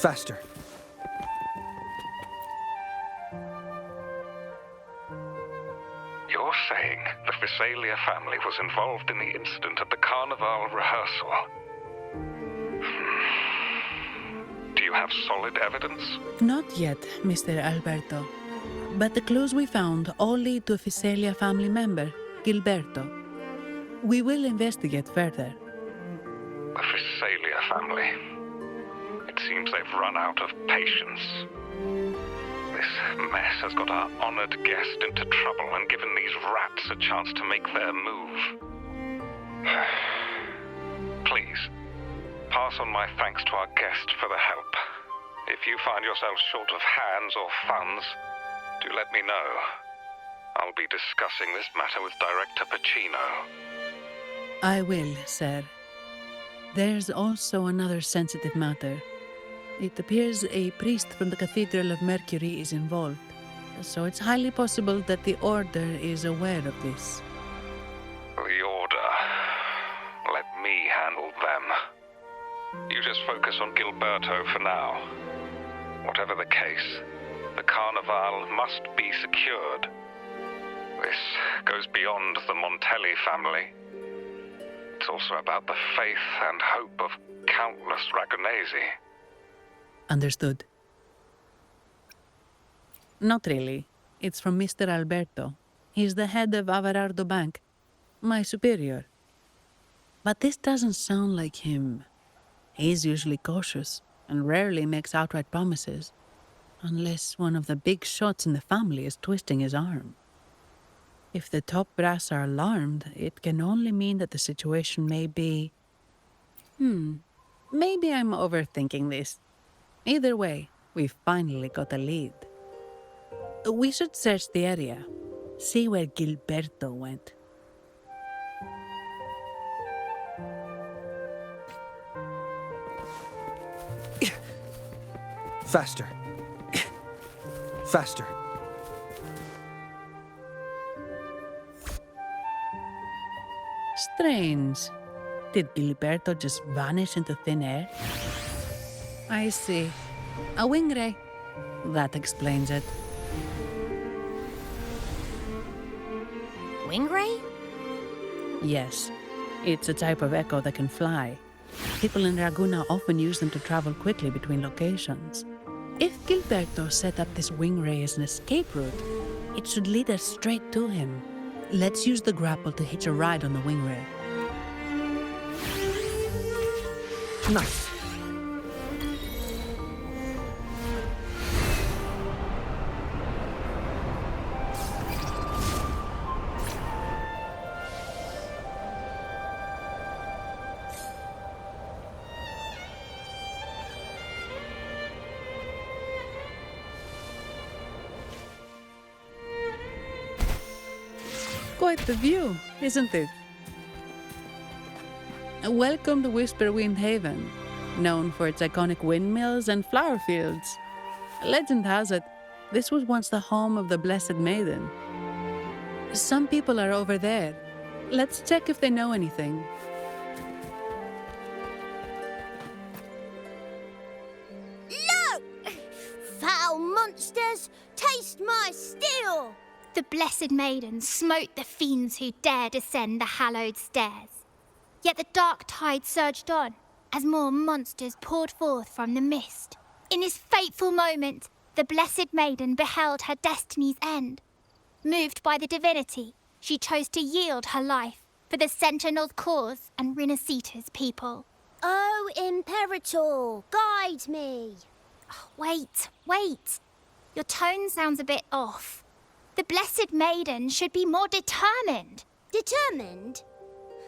Faster. You're saying the Visalia family was involved in the incident at the Carnival rehearsal? Do you have solid evidence? Not yet, Mr. Alberto. But the clues we found all lead to a Visalia family member, Gilberto. We will investigate further. The Visalia family. It seems they've run out of patience. This mess has got our honored guest into trouble and given these rats a chance to make their move. Please, pass on my thanks to our guest for the help. If you find yourself short of hands or funds, do let me know. I'll be discussing this matter with Director Pacino. I will, sir. There's also another sensitive matter. It appears a priest from the Cathedral of Mercury is involved, so it's highly possible that the Order is aware of this. The Order. Let me handle them. You just focus on Gilberto for now. Whatever the case, the Carnival must be secured. This goes beyond the Montelli family. It's also about the faith and hope of countless Ragonesi. Understood. Not really. It's from Mr. Alberto. He's the head of Averardo Bank, my superior. But this doesn't sound like him. He's usually cautious and rarely makes outright promises, unless one of the big shots in the family is twisting his arm. If the top brass are alarmed, it can only mean that the situation may be... Maybe I'm overthinking this. Either way, we've finally got a lead. We should search the area, see where Gilberto went. Faster. Faster. Strange. Did Gilberto just vanish into thin air? I see. A wing ray. That explains it. Wing ray? Yes. It's a type of echo that can fly. People in Raguna often use them to travel quickly between locations. If Gilberto set up this wing ray as an escape route, it should lead us straight to him. Let's use the grapple to hitch a ride on the wing ray. Nice. Quite the view, isn't it? Welcome to Whisperwind Haven, known for its iconic windmills and flower fields. Legend has it, this was once the home of the Blessed Maiden. Some people are over there. Let's check if they know anything. Look! Foul monsters, taste my steel! The blessed maiden smote the fiends who dared ascend the hallowed stairs. Yet the dark tide surged on as more monsters poured forth from the mist. In this fateful moment, the blessed maiden beheld her destiny's end. Moved by the divinity, she chose to yield her life for the Sentinel's cause and Rinasita's people. Oh, Imperator, guide me. Oh, wait. Your tone sounds a bit off. The blessed maiden should be more determined. Determined?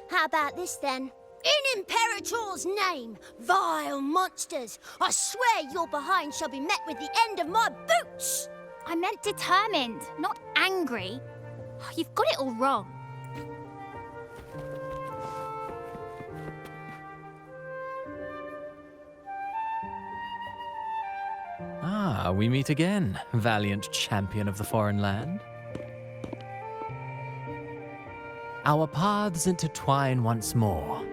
How about this then? In Imperator's name, vile monsters, I swear your behind shall be met with the end of my boots! I meant determined, not angry. Oh, you've got it all wrong. Ah, we meet again, valiant champion of the foreign land. Our paths intertwine once more.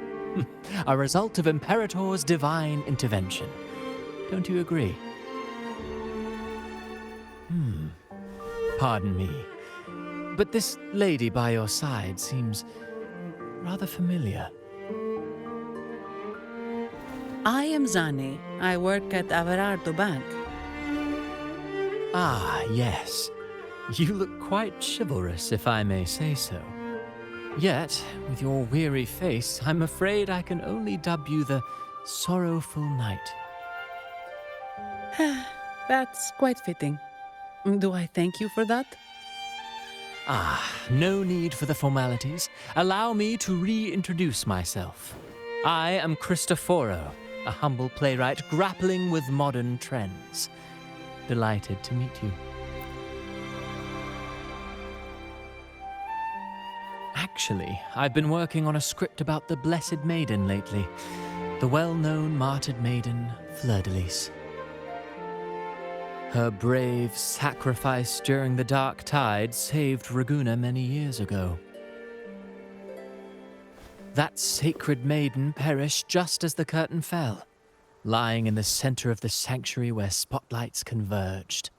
A result of Imperator's divine intervention. Don't you agree? Pardon me, but this lady by your side seems rather familiar. I am Zani. I work at Averardo Bank. Ah, yes. You look quite chivalrous, if I may say so. Yet, with your weary face, I'm afraid I can only dub you the Sorrowful Knight. That's quite fitting. Do I thank you for that? Ah, no need for the formalities. Allow me to reintroduce myself. I am Cristoforo, a humble playwright grappling with modern trends. Delighted to meet you. Actually, I've been working on a script about the Blessed Maiden lately. The well-known martyred maiden, Fleur-de-Lis. Her brave sacrifice during the Dark Tide saved Raguna many years ago. That sacred maiden perished just as the curtain fell, lying in the center of the sanctuary where spotlights converged.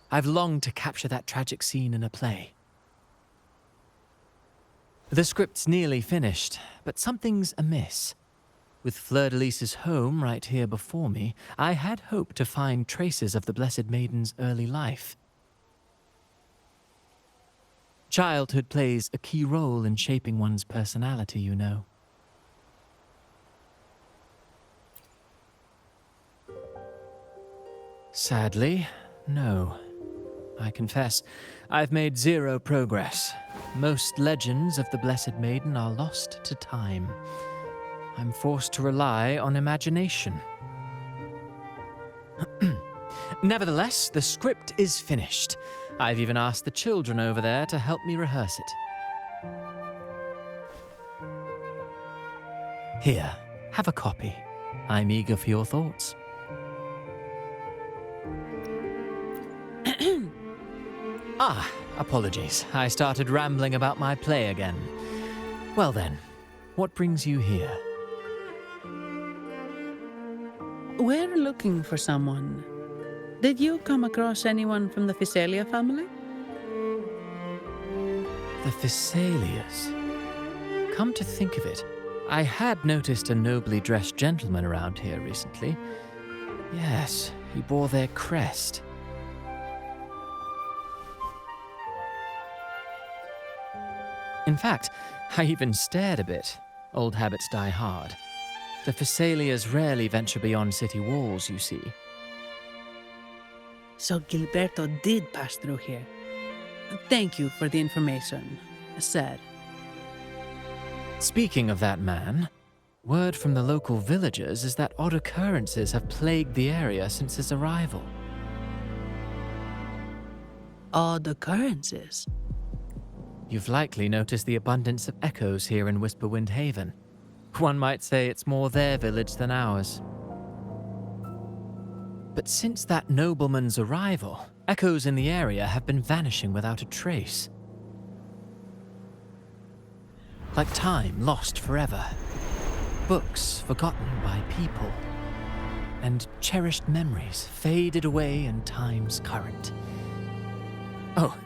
I've longed to capture that tragic scene in a play. The script's nearly finished, but something's amiss. With Fleur-de-Lis's home right here before me, I had hoped to find traces of the Blessed Maiden's early life. Childhood plays a key role in shaping one's personality, you know. Sadly, no. I confess, I've made zero progress. Most legends of the Blessed Maiden are lost to time. I'm forced to rely on imagination. Nevertheless, the script is finished. I've even asked the children over there to help me rehearse it. Here, have a copy. I'm eager for your thoughts. Apologies. I started rambling about my play again. Well then, what brings you here? We're looking for someone. Did you come across anyone from the Physalia family? The Physalias. Come to think of it, I had noticed a nobly dressed gentleman around here recently. Yes, he bore their crest. In fact, I even stared a bit. Old habits die hard. The Physalias rarely venture beyond city walls, you see. So Gilberto did pass through here. Thank you for the information, sir. Speaking of that man, word from the local villagers is that odd occurrences have plagued the area since his arrival. Odd occurrences? You've likely noticed the abundance of echoes here in Whisperwind Haven. One might say it's more their village than ours. But since that nobleman's arrival, echoes in the area have been vanishing without a trace. Like time lost forever. Books forgotten by people. And cherished memories faded away in time's current. Oh,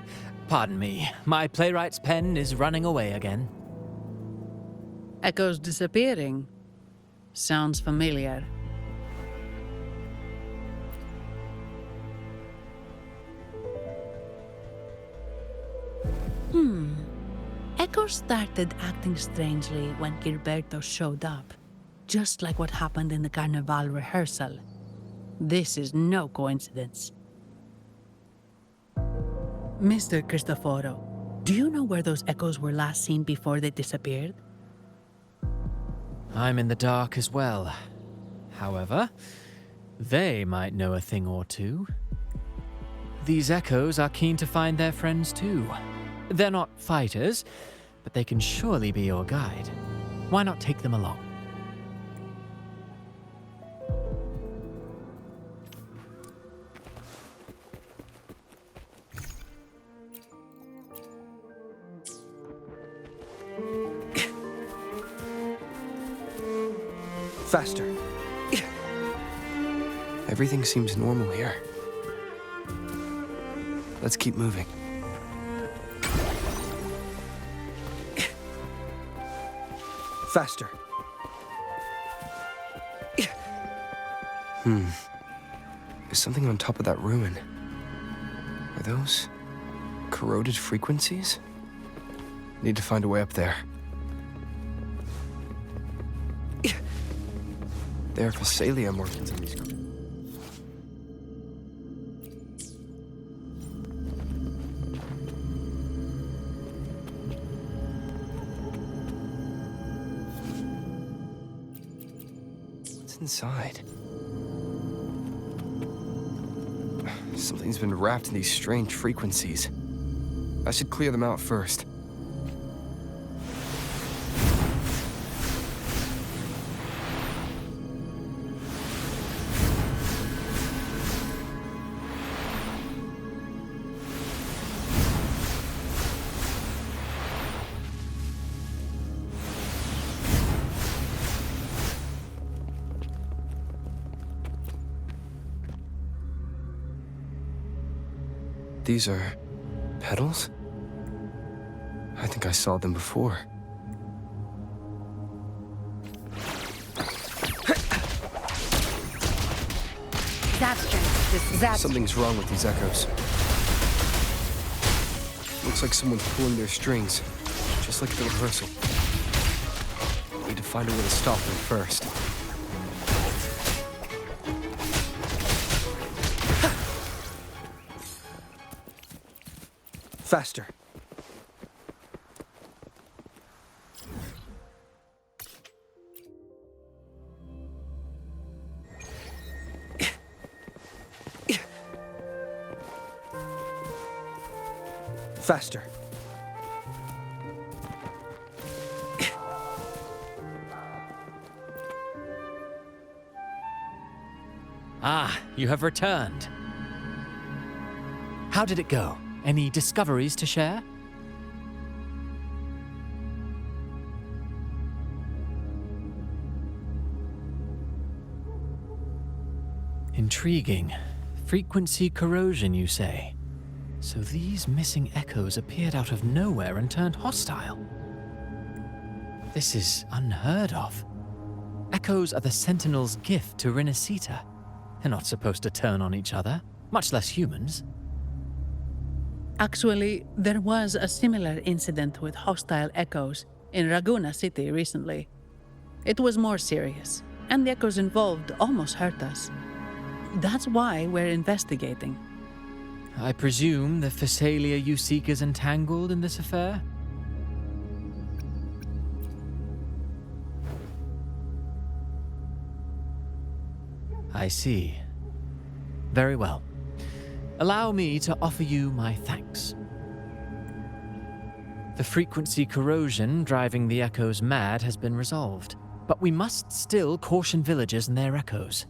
Pardon me, my playwright's pen is running away again. Echoes disappearing. Sounds familiar. Echoes started acting strangely when Gilberto showed up, just like what happened in the Carnival rehearsal. This is no coincidence. Mr. Cristoforo, do you know where those echoes were last seen before they disappeared? I'm in the dark as well. However, they might know a thing or two. These echoes are keen to find their friends too. They're not fighters, but they can surely be your guide. Why not take them along? Faster. Everything seems normal here. Let's keep moving. Faster. There's something on top of that ruin. Are those corroded frequencies? Need to find a way up there. There are Phasalia markings on these. What's inside? Something's been wrapped in these strange frequencies. I should clear them out first. These are petals? I think I saw them before. Something's wrong with these echoes. Looks like someone's pulling their strings, just like the rehearsal. Need to find a way to stop them first. Faster. Faster. Ah, you have returned. How did it go? Any discoveries to share? Intriguing. Frequency corrosion, you say? So these missing echoes appeared out of nowhere and turned hostile. This is unheard of. Echoes are the Sentinel's gift to Rinascita. They're not supposed to turn on each other, much less humans. Actually, there was a similar incident with hostile echoes in Raguna City recently. It was more serious, and the echoes involved almost hurt us. That's why we're investigating. I presume the Phasalia you seek is entangled in this affair? I see. Very well. Allow me to offer you my thanks. The frequency corrosion driving the echoes mad has been resolved, but we must still caution villagers and their echoes.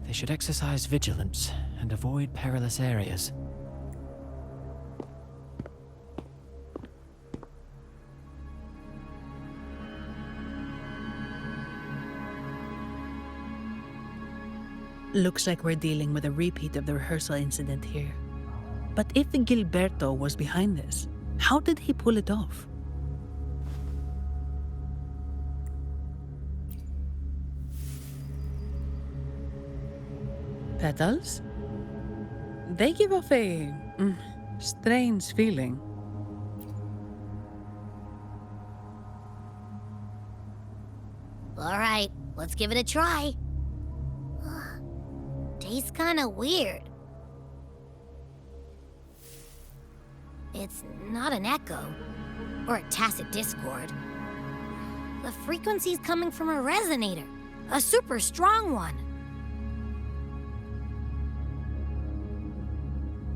They should exercise vigilance and avoid perilous areas. Looks like we're dealing with a repeat of the rehearsal incident here. But if Gilberto was behind this, how did he pull it off? Petals? They give off a strange feeling. All right, let's give it a try. Tastes kinda weird. It's not an echo, or a tacit discord. The frequency's coming from a resonator, a super strong one.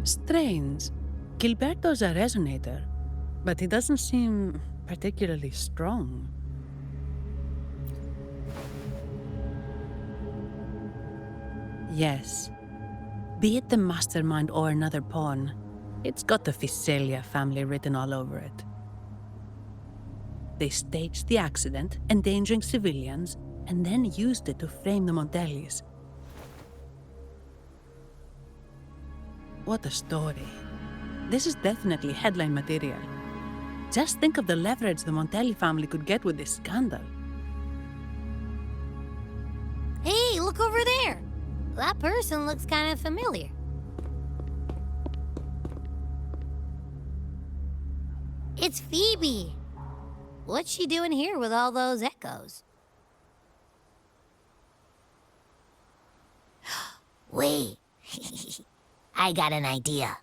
Strange. Gilberto's a resonator, but he doesn't seem particularly strong. Yes. Be it the mastermind or another pawn, it's got the Visalia family written all over it. They staged the accident, endangering civilians, and then used it to frame the Montellis. What a story. This is definitely headline material. Just think of the leverage the Montelli family could get with this scandal. Hey, look over there! That person looks kind of familiar. It's Phoebe. What's she doing here with all those echoes? Wait, I got an idea.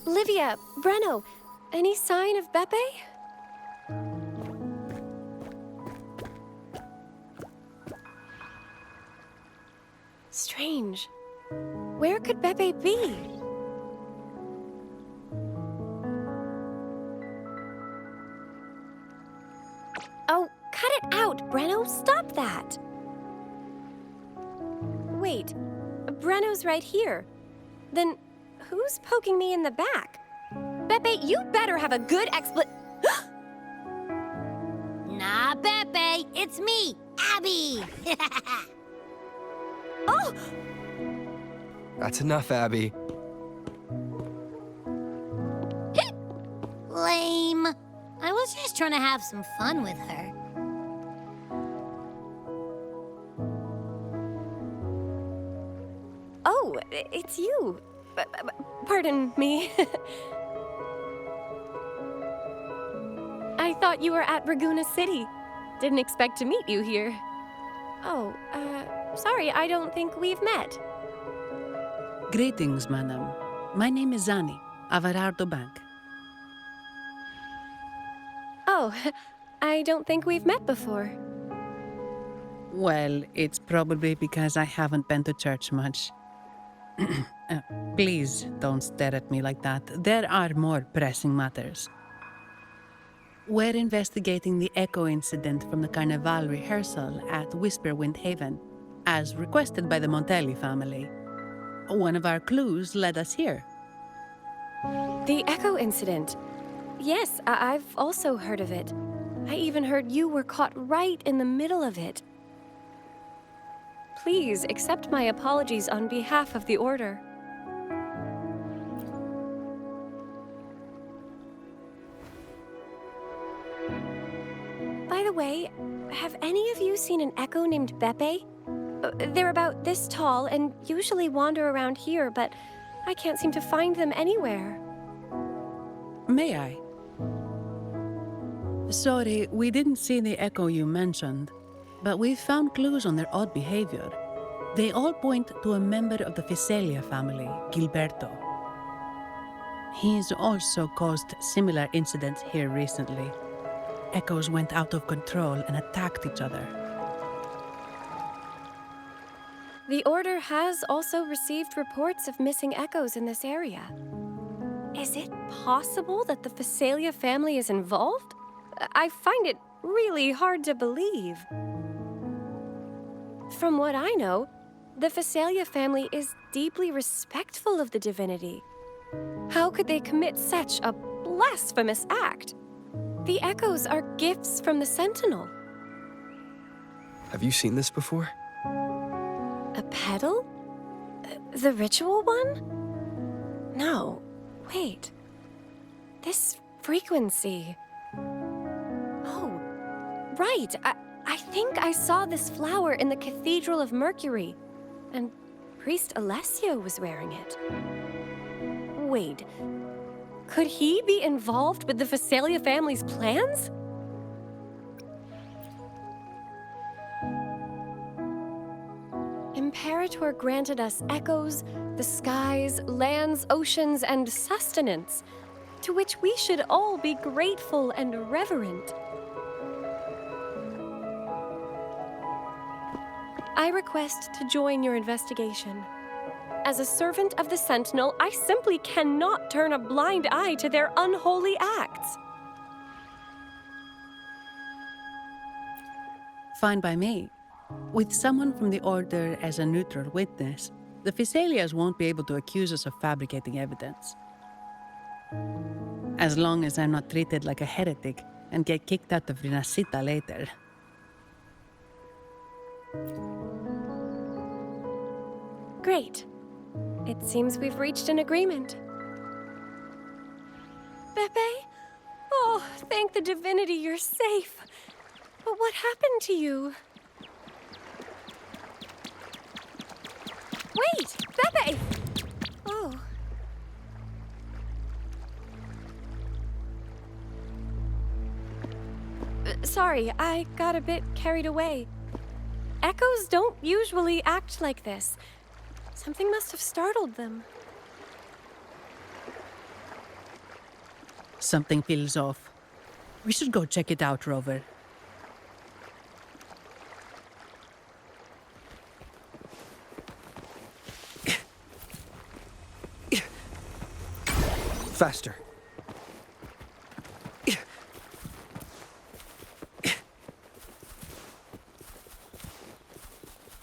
Livia, Breno, any sign of Beppe? Strange. Where could Beppe be? Oh, cut it out, Breno! Stop that! Wait, Breno's right here. Then who's poking me in the back? Beppe, you better have a good Nah, Beppe, it's me, Abby! Oh! That's enough, Abby. Lame. I was just trying to have some fun with her. Oh, it's you. Pardon me. I thought you were at Raguna City. Didn't expect to meet you here. Oh, sorry, I don't think we've met. Greetings, madam. My name is Zani, Averardo Bank. Oh, I don't think we've met before. Well, it's probably because I haven't been to church much. Please don't stare at me like that. There are more pressing matters. We're investigating the echo incident from the Carnival rehearsal at Whisperwind Haven, as requested by the Montelli family. One of our clues led us here. The Echo incident. Yes, I've also heard of it. I even heard you were caught right in the middle of it. Please accept my apologies on behalf of the Order. By the way, have any of you seen an Echo named Beppe? They're about this tall and usually wander around here, but I can't seem to find them anywhere. May I? Sorry, we didn't see the echo you mentioned, but we found clues on their odd behavior. They all point to a member of the Visalia family, Gilberto. He's also caused similar incidents here recently. Echoes went out of control and attacked each other. The Order has also received reports of missing Echoes in this area. Is it possible that the Visalia family is involved? I find it really hard to believe. From what I know, the Phasalia family is deeply respectful of the divinity. How could they commit such a blasphemous act? The echoes are gifts from the Sentinel. Have you seen this before? A pedal? The ritual one? No. Wait. This frequency. Oh, right. I think I saw this flower in the Cathedral of Mercury, and Priest Alessio was wearing it. Wait. Could he be involved with the Phasalia family's plans? Imperator granted us echoes, the skies, lands, oceans, and sustenance, to which we should all be grateful and reverent. I request to join your investigation. As a servant of the Sentinel, I simply cannot turn a blind eye to their unholy acts. Fine by me. With someone from the Order as a neutral witness, the Phasalias won't be able to accuse us of fabricating evidence. As long as I'm not treated like a heretic and get kicked out of Rinascita later. Great. It seems we've reached an agreement. Beppe? Oh, thank the divinity you're safe. But what happened to you? Wait! Beppe! Oh. Sorry, I got a bit carried away. Echoes don't usually act like this. Something must have startled them. Something feels off. We should go check it out, Rover. Faster.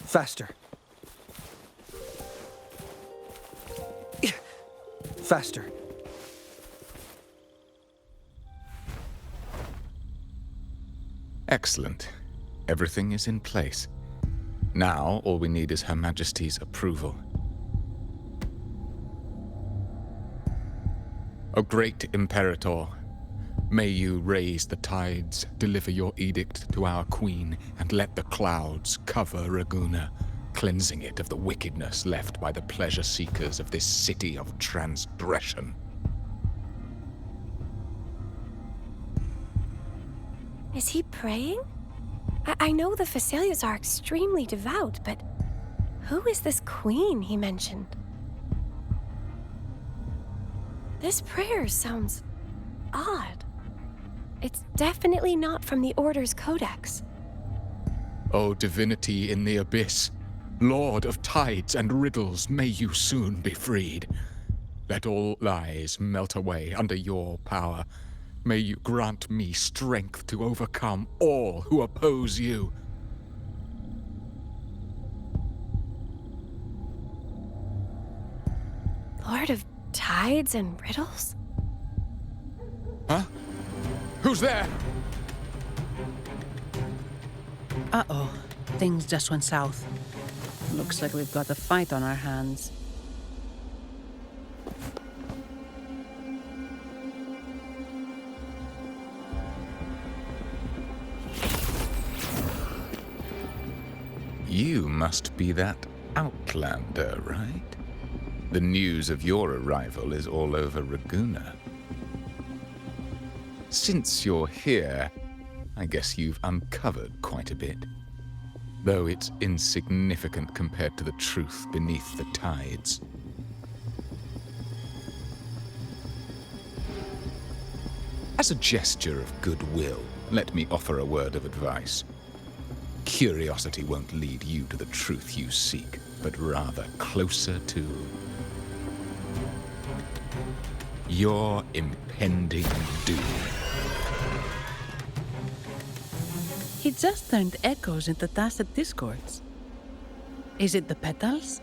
Faster. Faster. Excellent. Everything is in place. Now, all we need is Her Majesty's approval. O great Imperator, may you raise the tides, deliver your edict to our queen, and let the clouds cover Ragunna, cleansing it of the wickedness left by the pleasure-seekers of this city of transgression. Is he praying? I know the Phasalias are extremely devout, but who is this queen he mentioned? This prayer sounds odd. It's definitely not from the Order's codex. O divinity in the abyss, Lord of tides and riddles, may you soon be freed. Let all lies melt away under your power. May you grant me strength to overcome all who oppose you. Lord of tides and riddles? Huh? Who's there? Uh-oh. Things just went south. Looks like we've got a fight on our hands. You must be that outlander, right? The news of your arrival is all over Ragunna. Since you're here, I guess you've uncovered quite a bit. Though it's insignificant compared to the truth beneath the tides. As a gesture of goodwill, let me offer a word of advice. Curiosity won't lead you to the truth you seek, but rather closer to your impending doom. He just turned echoes into tacit discords. Is it the petals?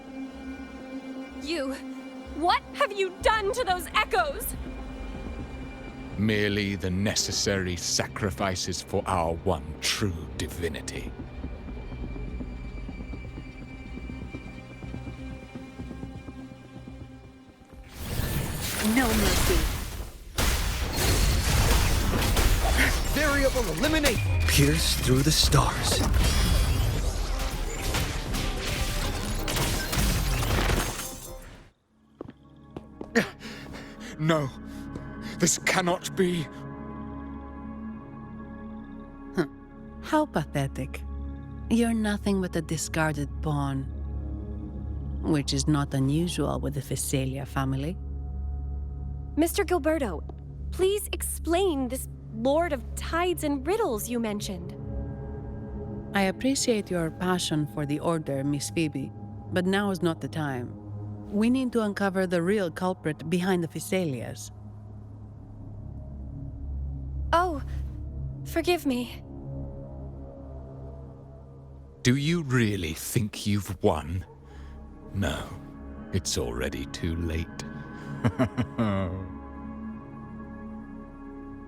You... What have you done to those echoes? Merely the necessary sacrifices for our one true divinity. No mercy. Variable eliminate! Pierce through the stars. No, this cannot be. How pathetic. You're nothing but a discarded pawn. Which is not unusual with the Physalia family. Mr. Gilberto, please explain this Lord of Tides and Riddles you mentioned. I appreciate your passion for the Order, Miss Phoebe, but now is not the time. We need to uncover the real culprit behind the Physalias. Oh, forgive me. Do you really think you've won? No, it's already too late.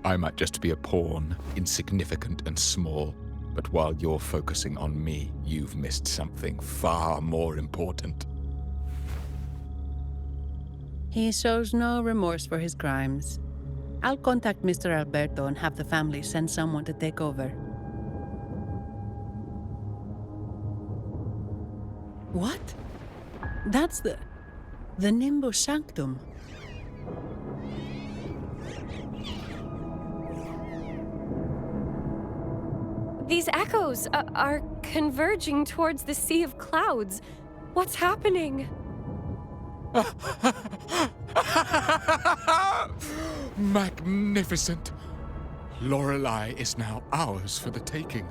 I might just be a pawn, insignificant and small, but while you're focusing on me, you've missed something far more important. He shows no remorse for his crimes. I'll contact Mr. Alberto and have the family send someone to take over. What? That's the Nimbus Sanctum. These echoes are converging towards the Sea of Clouds. What's happening? Magnificent! Lorelei is now ours for the taking.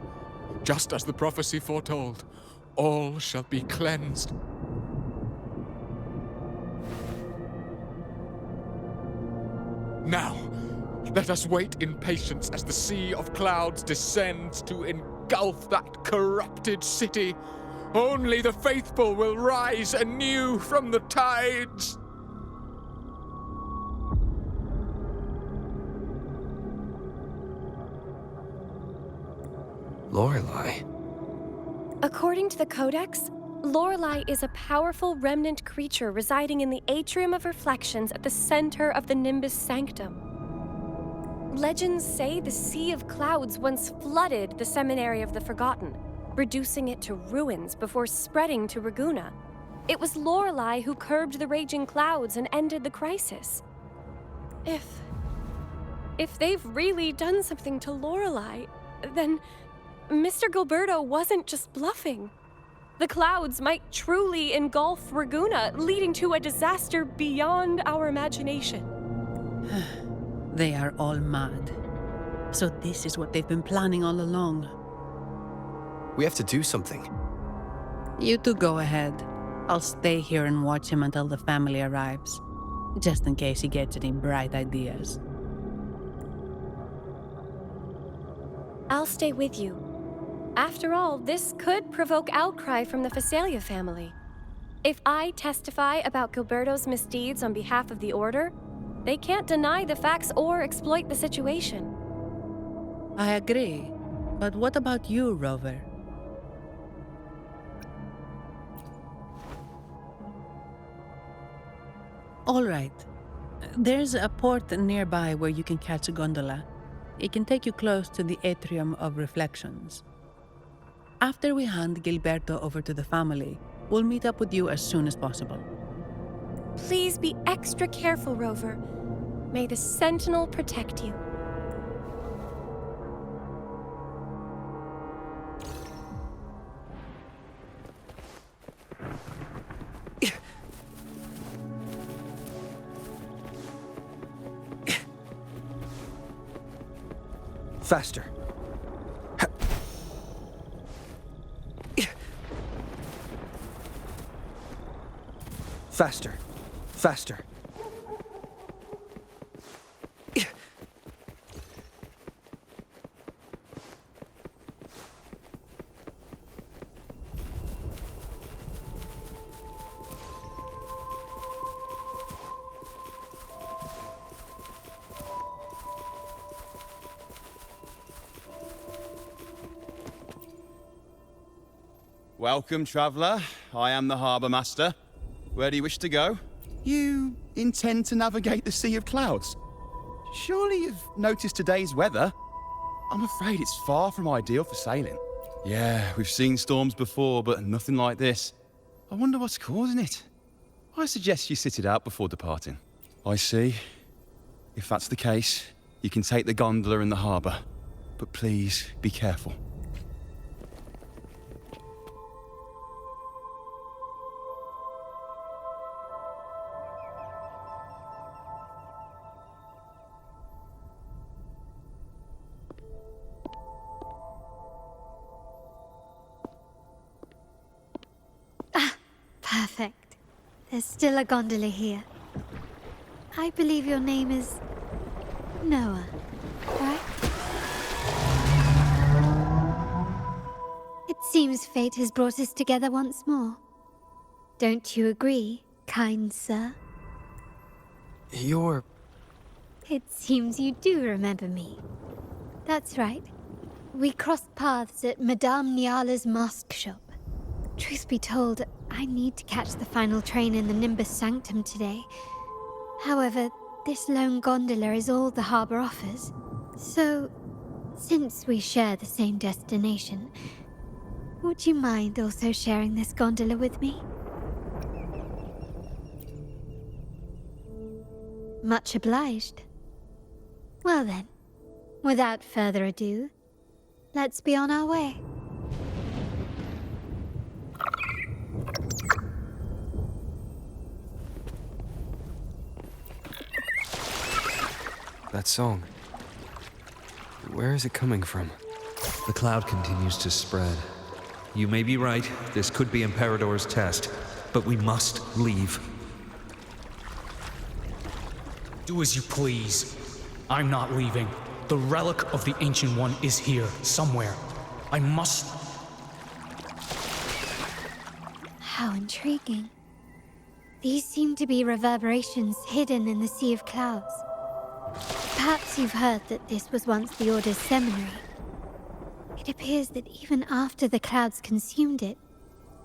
Just as the prophecy foretold, all shall be cleansed. Now, let us wait in patience as the Sea of Clouds descends to engulf that corrupted city. Only the faithful will rise anew from the tides. Lorelei. According to the Codex, Lorelei is a powerful remnant creature residing in the Atrium of Reflections at the center of the Nimbus Sanctum. Legends say the Sea of Clouds once flooded the Seminary of the Forgotten, reducing it to ruins before spreading to Raguna. It was Lorelei who curbed the raging clouds and ended the crisis. If they've really done something to Lorelei, then Mr. Gilberto wasn't just bluffing. The clouds might truly engulf Raguna, leading to a disaster beyond our imagination. They are all mad. So this is what they've been planning all along. We have to do something. You two go ahead. I'll stay here and watch him until the family arrives, just in case he gets any bright ideas. I'll stay with you. After all, this could provoke outcry from the Physalia family. If I testify about Gilberto's misdeeds on behalf of the Order, they can't deny the facts or exploit the situation. I agree. But what about you, Rover? All right. There's a port nearby where you can catch a gondola. It can take you close to the Atrium of Reflections. After we hand Gilberto over to the family, we'll meet up with you as soon as possible. Please be extra careful, Rover. May the Sentinel protect you. Faster. Faster. Faster. Welcome, traveller. I am the Harbour Master. Where do you wish to go? You intend to navigate the Sea of Clouds? Surely you've noticed today's weather? I'm afraid it's far from ideal for sailing. Yeah, we've seen storms before, but nothing like this. I wonder what's causing it. I suggest you sit it out before departing. I see. If that's the case, you can take the gondola in the harbour. But please, be careful. Perfect. There's still a gondola here. I believe your name is Noah, right? It seems fate has brought us together once more. Don't you agree, kind sir? You're... It seems you do remember me. That's right. We crossed paths at Madame Niala's mask shop. Truth be told, I need to catch the final train in the Nimbus Sanctum today. However, this lone gondola is all the harbour offers. So, since we share the same destination, would you mind also sharing this gondola with me? Much obliged. Well then, without further ado, let's be on our way. That song. Where is it coming from? The cloud continues to spread. You may be right, this could be Imperador's test, but we must leave. Do as you please. I'm not leaving. The relic of the Ancient One is here, somewhere. I must... How intriguing. These seem to be reverberations hidden in the Sea of Clouds. Perhaps you've heard that this was once the Order's seminary. It appears that even after the clouds consumed it,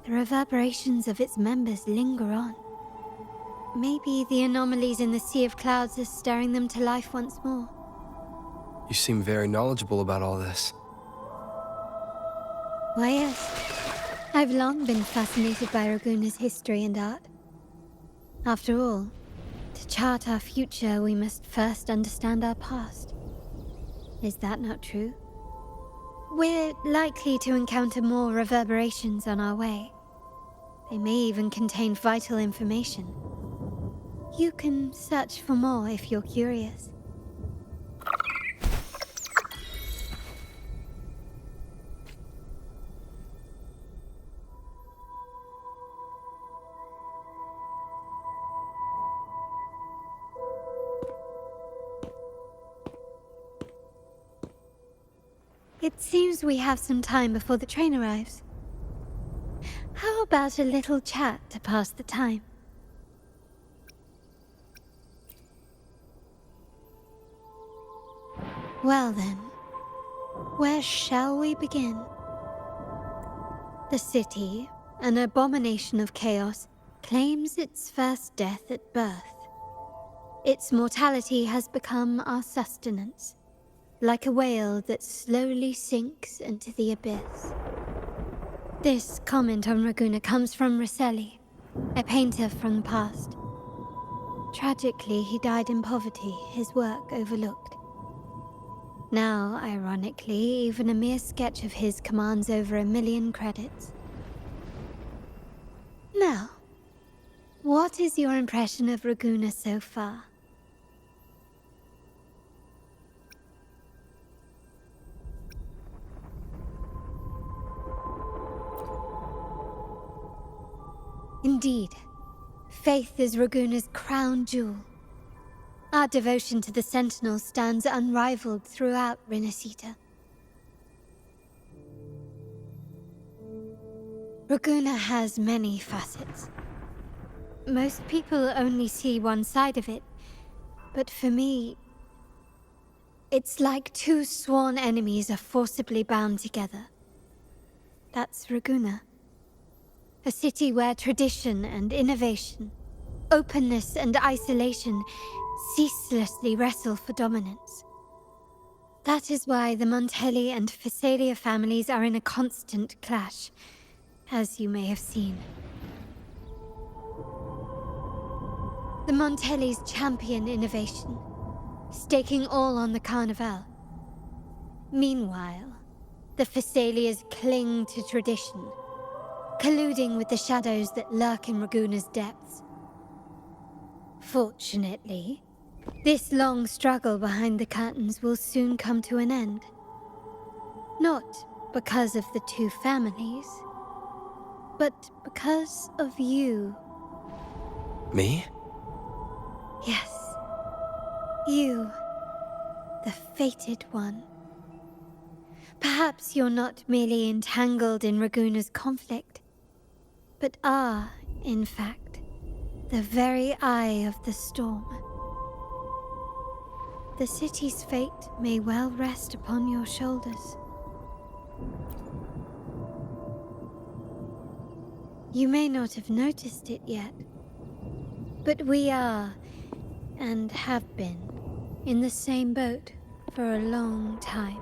the reverberations of its members linger on. Maybe the anomalies in the Sea of Clouds are stirring them to life once more. You seem very knowledgeable about all this. Why, yes. I've long been fascinated by Raguna's history and art. After all, to chart our future, we must first understand our past. Is that not true? We're likely to encounter more reverberations on our way. They may even contain vital information. You can search for more if you're curious. It seems we have some time before the train arrives. How about a little chat to pass the time? Well then, where shall we begin? The city, an abomination of chaos, claims its first death at birth. Its mortality has become our sustenance, like a whale that slowly sinks into the abyss. This comment on Raguna comes from Rosselli, a painter from the past. Tragically, he died in poverty, his work overlooked. Now, ironically, even a mere sketch of his commands over 1 million credits. Now, what is your impression of Raguna so far? Indeed, faith is Raguna's crown jewel. Our devotion to the Sentinel stands unrivaled throughout Renacita. Raguna has many facets. Most people only see one side of it, but for me, it's like two sworn enemies are forcibly bound together. That's Raguna, A city where tradition and innovation, openness and isolation ceaselessly wrestle for dominance. That is why the Montelli and Phasalia families are in a constant clash, as you may have seen. The Montellis champion innovation, staking all on the Carnival. Meanwhile, the Phasalias cling to tradition, colluding with the shadows that lurk in Raguna's depths. Fortunately, this long struggle behind the curtains will soon come to an end. Not because of the two families, but because of you. Me? Yes. You, the fated one. Perhaps you're not merely entangled in Raguna's conflict, but are, in fact, the very eye of the storm. The city's fate may well rest upon your shoulders. You may not have noticed it yet, but we are, and have been, in the same boat for a long time.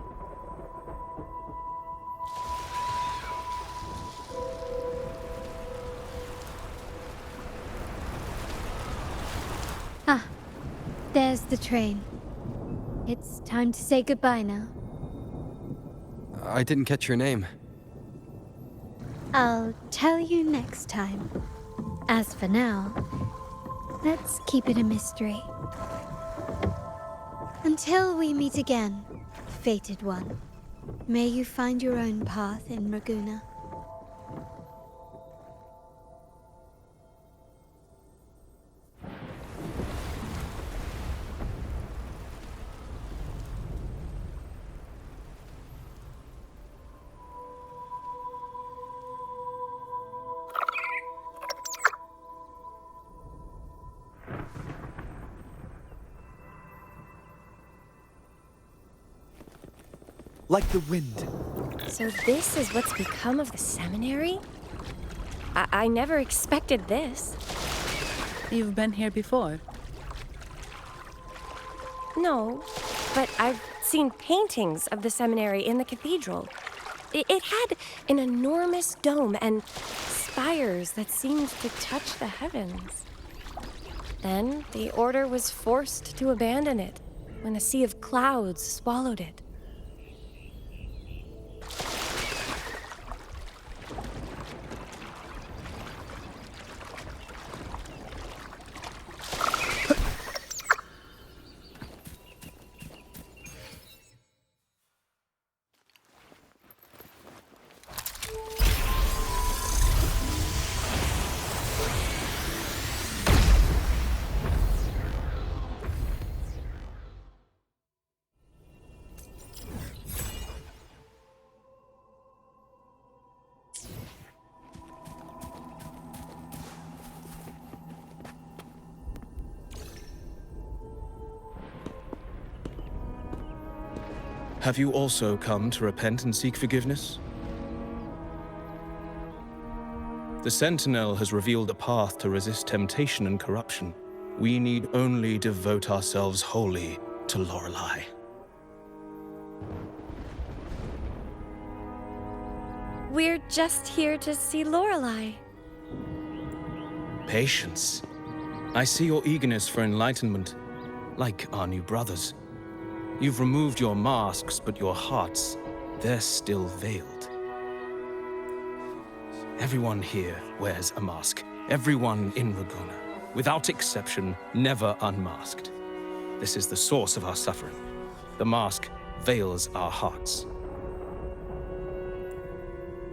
Ah, there's the train. It's time to say goodbye now. I didn't catch your name. I'll tell you next time. As for now, let's keep it a mystery. Until we meet again, fated one, may you find your own path in Raguna. Like the wind. So this is what's become of the seminary? I never expected this. You've been here before? No, but I've seen paintings of the seminary in the cathedral. It had an enormous dome and spires that seemed to touch the heavens. Then the order was forced to abandon it when a sea of clouds swallowed it. Have you also come to repent and seek forgiveness? The Sentinel has revealed a path to resist temptation and corruption. We need only devote ourselves wholly to Lorelei. We're just here to see Lorelei. Patience. I see your eagerness for enlightenment, like our new brothers. You've removed your masks, but your hearts, they're still veiled. Everyone here wears a mask. Everyone in Raguna, without exception, never unmasked. This is the source of our suffering. The mask veils our hearts.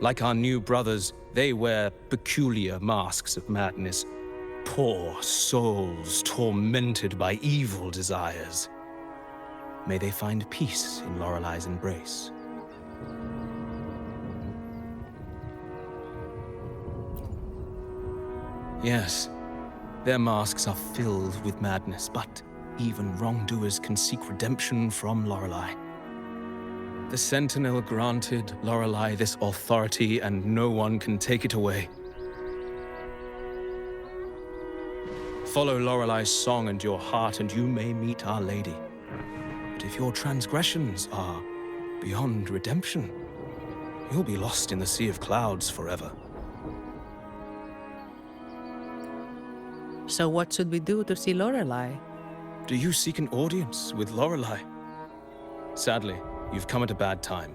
Like our new brothers, they wear peculiar masks of madness. Poor souls tormented by evil desires. May they find peace in Lorelei's embrace. Yes, their masks are filled with madness, but even wrongdoers can seek redemption from Lorelei. The Sentinel granted Lorelei this authority, and no one can take it away. Follow Lorelei's song and your heart, and you may meet Our Lady. But if your transgressions are beyond redemption, you'll be lost in the Sea of Clouds forever. So what should we do to see Lorelei? Do you seek an audience with Lorelei? Sadly, you've come at a bad time.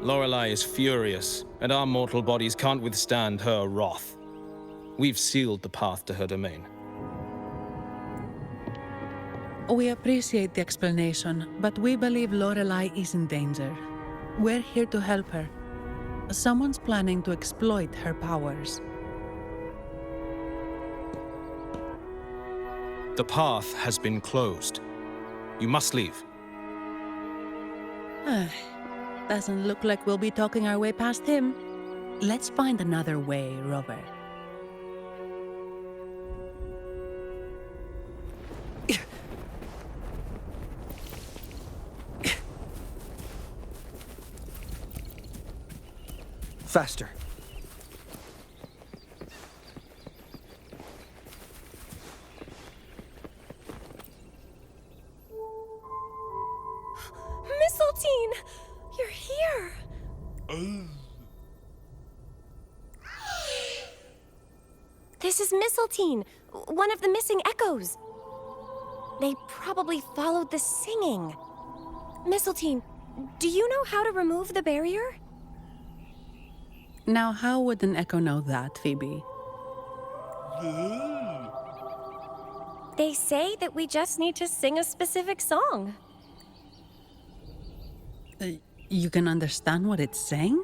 Lorelei is furious, and our mortal bodies can't withstand her wrath. We've sealed the path to her domain. We appreciate the explanation, but we believe Lorelei is in danger. We're here to help her. Someone's planning to exploit her powers. The path has been closed. You must leave. Doesn't look like we'll be talking our way past him. Let's find another way, Rover. Faster. Mistletoe! You're here! This is Mistletoe, one of the missing echoes. They probably followed the singing. Mistletoe, do you know how to remove the barrier? Now, how would an echo know that, Phoebe? They say that we just need to sing a specific song. You can understand what it's saying?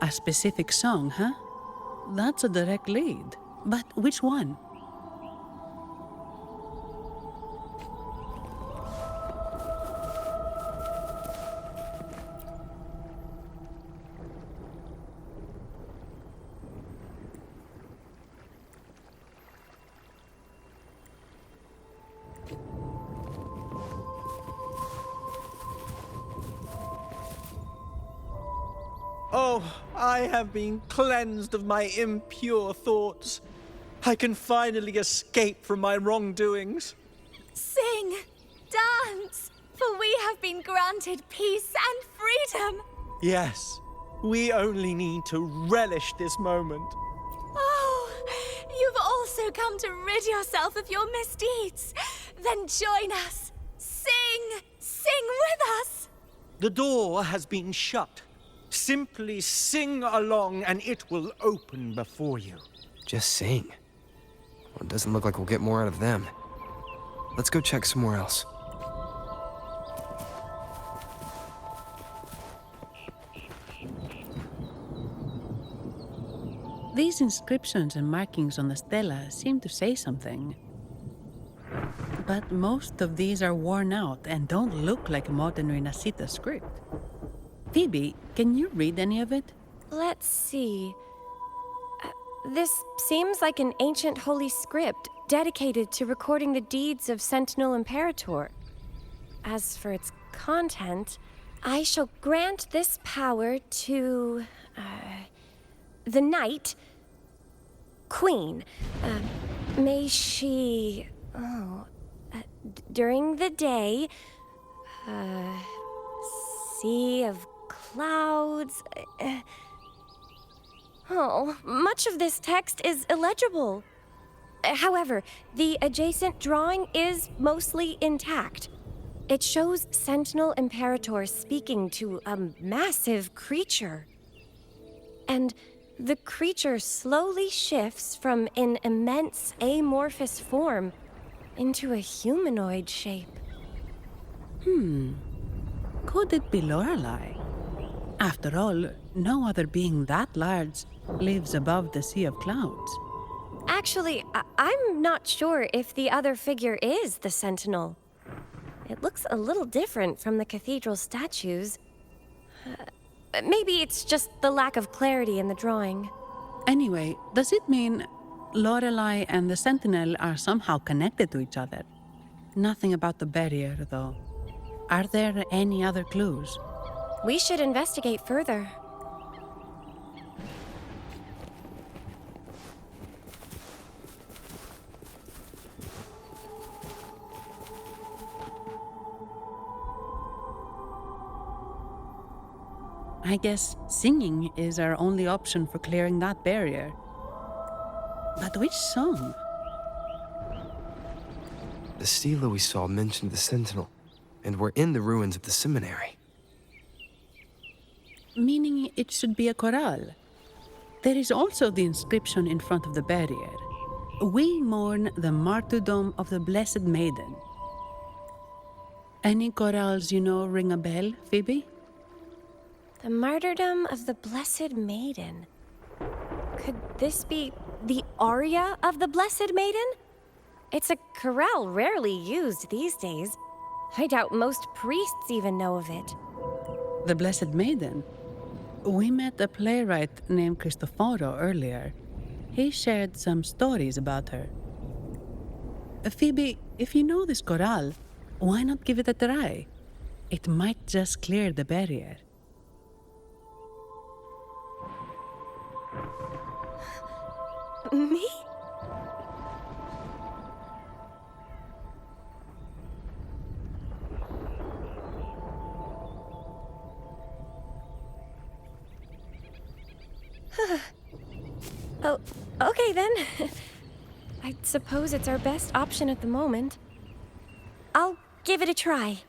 A specific song, huh? That's a direct lead. But which one? Oh, I have been cleansed of my impure thoughts. I can finally escape from my wrongdoings. Sing, dance, for we have been granted peace and freedom. Yes, we only need to relish this moment. Oh, you've also come to rid yourself of your misdeeds. Then join us. Sing with us. The door has been shut. Simply sing along and it will open before you. Just sing. Well, it doesn't look like we'll get more out of them. Let's go check somewhere else. These inscriptions and markings on the stela seem to say something. But most of these are worn out and don't look like modern Renacita script. Phoebe, can you read any of it? Let's see. This seems like an ancient holy script dedicated to recording the deeds of Sentinel Imperator. As for its content, I shall grant this power to the Knight Queen. May she, during the day, Sea of Clouds. Much of this text is illegible. However, the adjacent drawing is mostly intact. It shows Sentinel Imperator speaking to a massive creature. And the creature slowly shifts from an immense amorphous form into a humanoid shape. Could it be Lorelei? After all, no other being that large lives above the Sea of Clouds. Actually, I'm not sure if the other figure is the Sentinel. It looks a little different from the cathedral statues. Maybe it's just the lack of clarity in the drawing. Anyway, does it mean Lorelei and the Sentinel are somehow connected to each other? Nothing about the barrier, though. Are there any other clues? We should investigate further. I guess singing is our only option for clearing that barrier. But which song? The stela we saw mentioned the Sentinel, and we're in the ruins of the seminary. Meaning it should be a chorale. There is also the inscription in front of the barrier. We mourn the martyrdom of the Blessed Maiden. Any chorales you know ring a bell, Phoebe? The martyrdom of the Blessed Maiden. Could this be the aria of the Blessed Maiden? It's a chorale rarely used these days. I doubt most priests even know of it. The Blessed Maiden? We met a playwright named Cristoforo earlier. He shared some stories about her. Phoebe, if you know this chorale, why not give it a try? It might just clear the barrier. Me? Oh, okay then. I suppose it's our best option at the moment. I'll give it a try.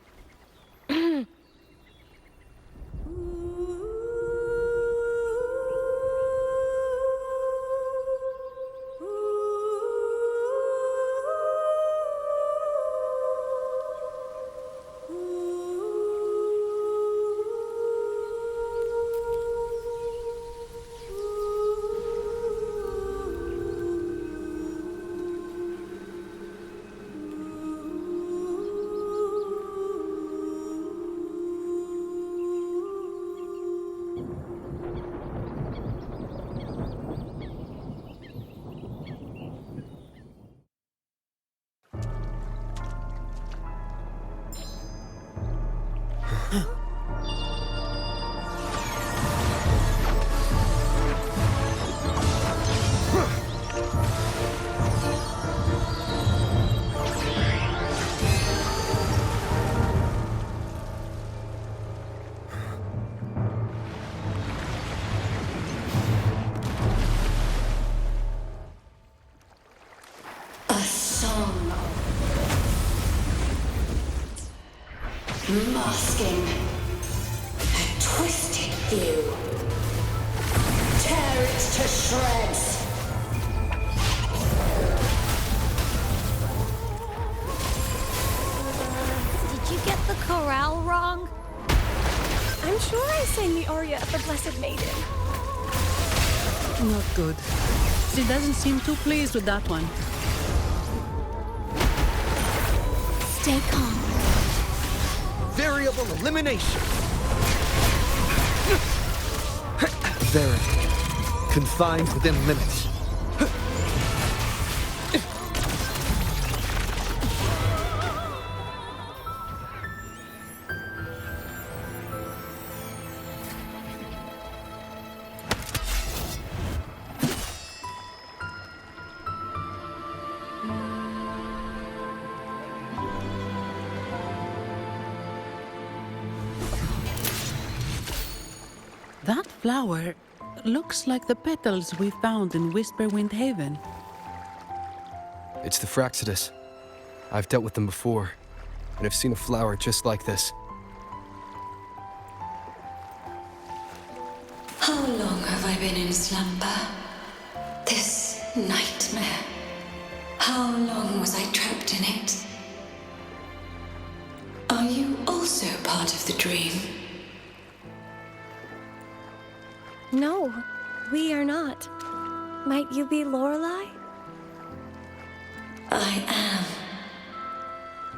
Masking a twisted view. Tear it to shreds. Did you get the chorale wrong? I'm sure I sang the aria of the Blessed Maiden. Not good. She doesn't seem too pleased with that one. Stay calm. Variable elimination. Verity. Confined within limits. That flower looks like the petals we found in Whisperwind Haven. It's the Fraxidus. I've dealt with them before, and I've seen a flower just like this. How long have I been in slumber? This nightmare. How long was I trapped in it? Are you also part of the dream? No, we are not. Might you be Lorelei? I am.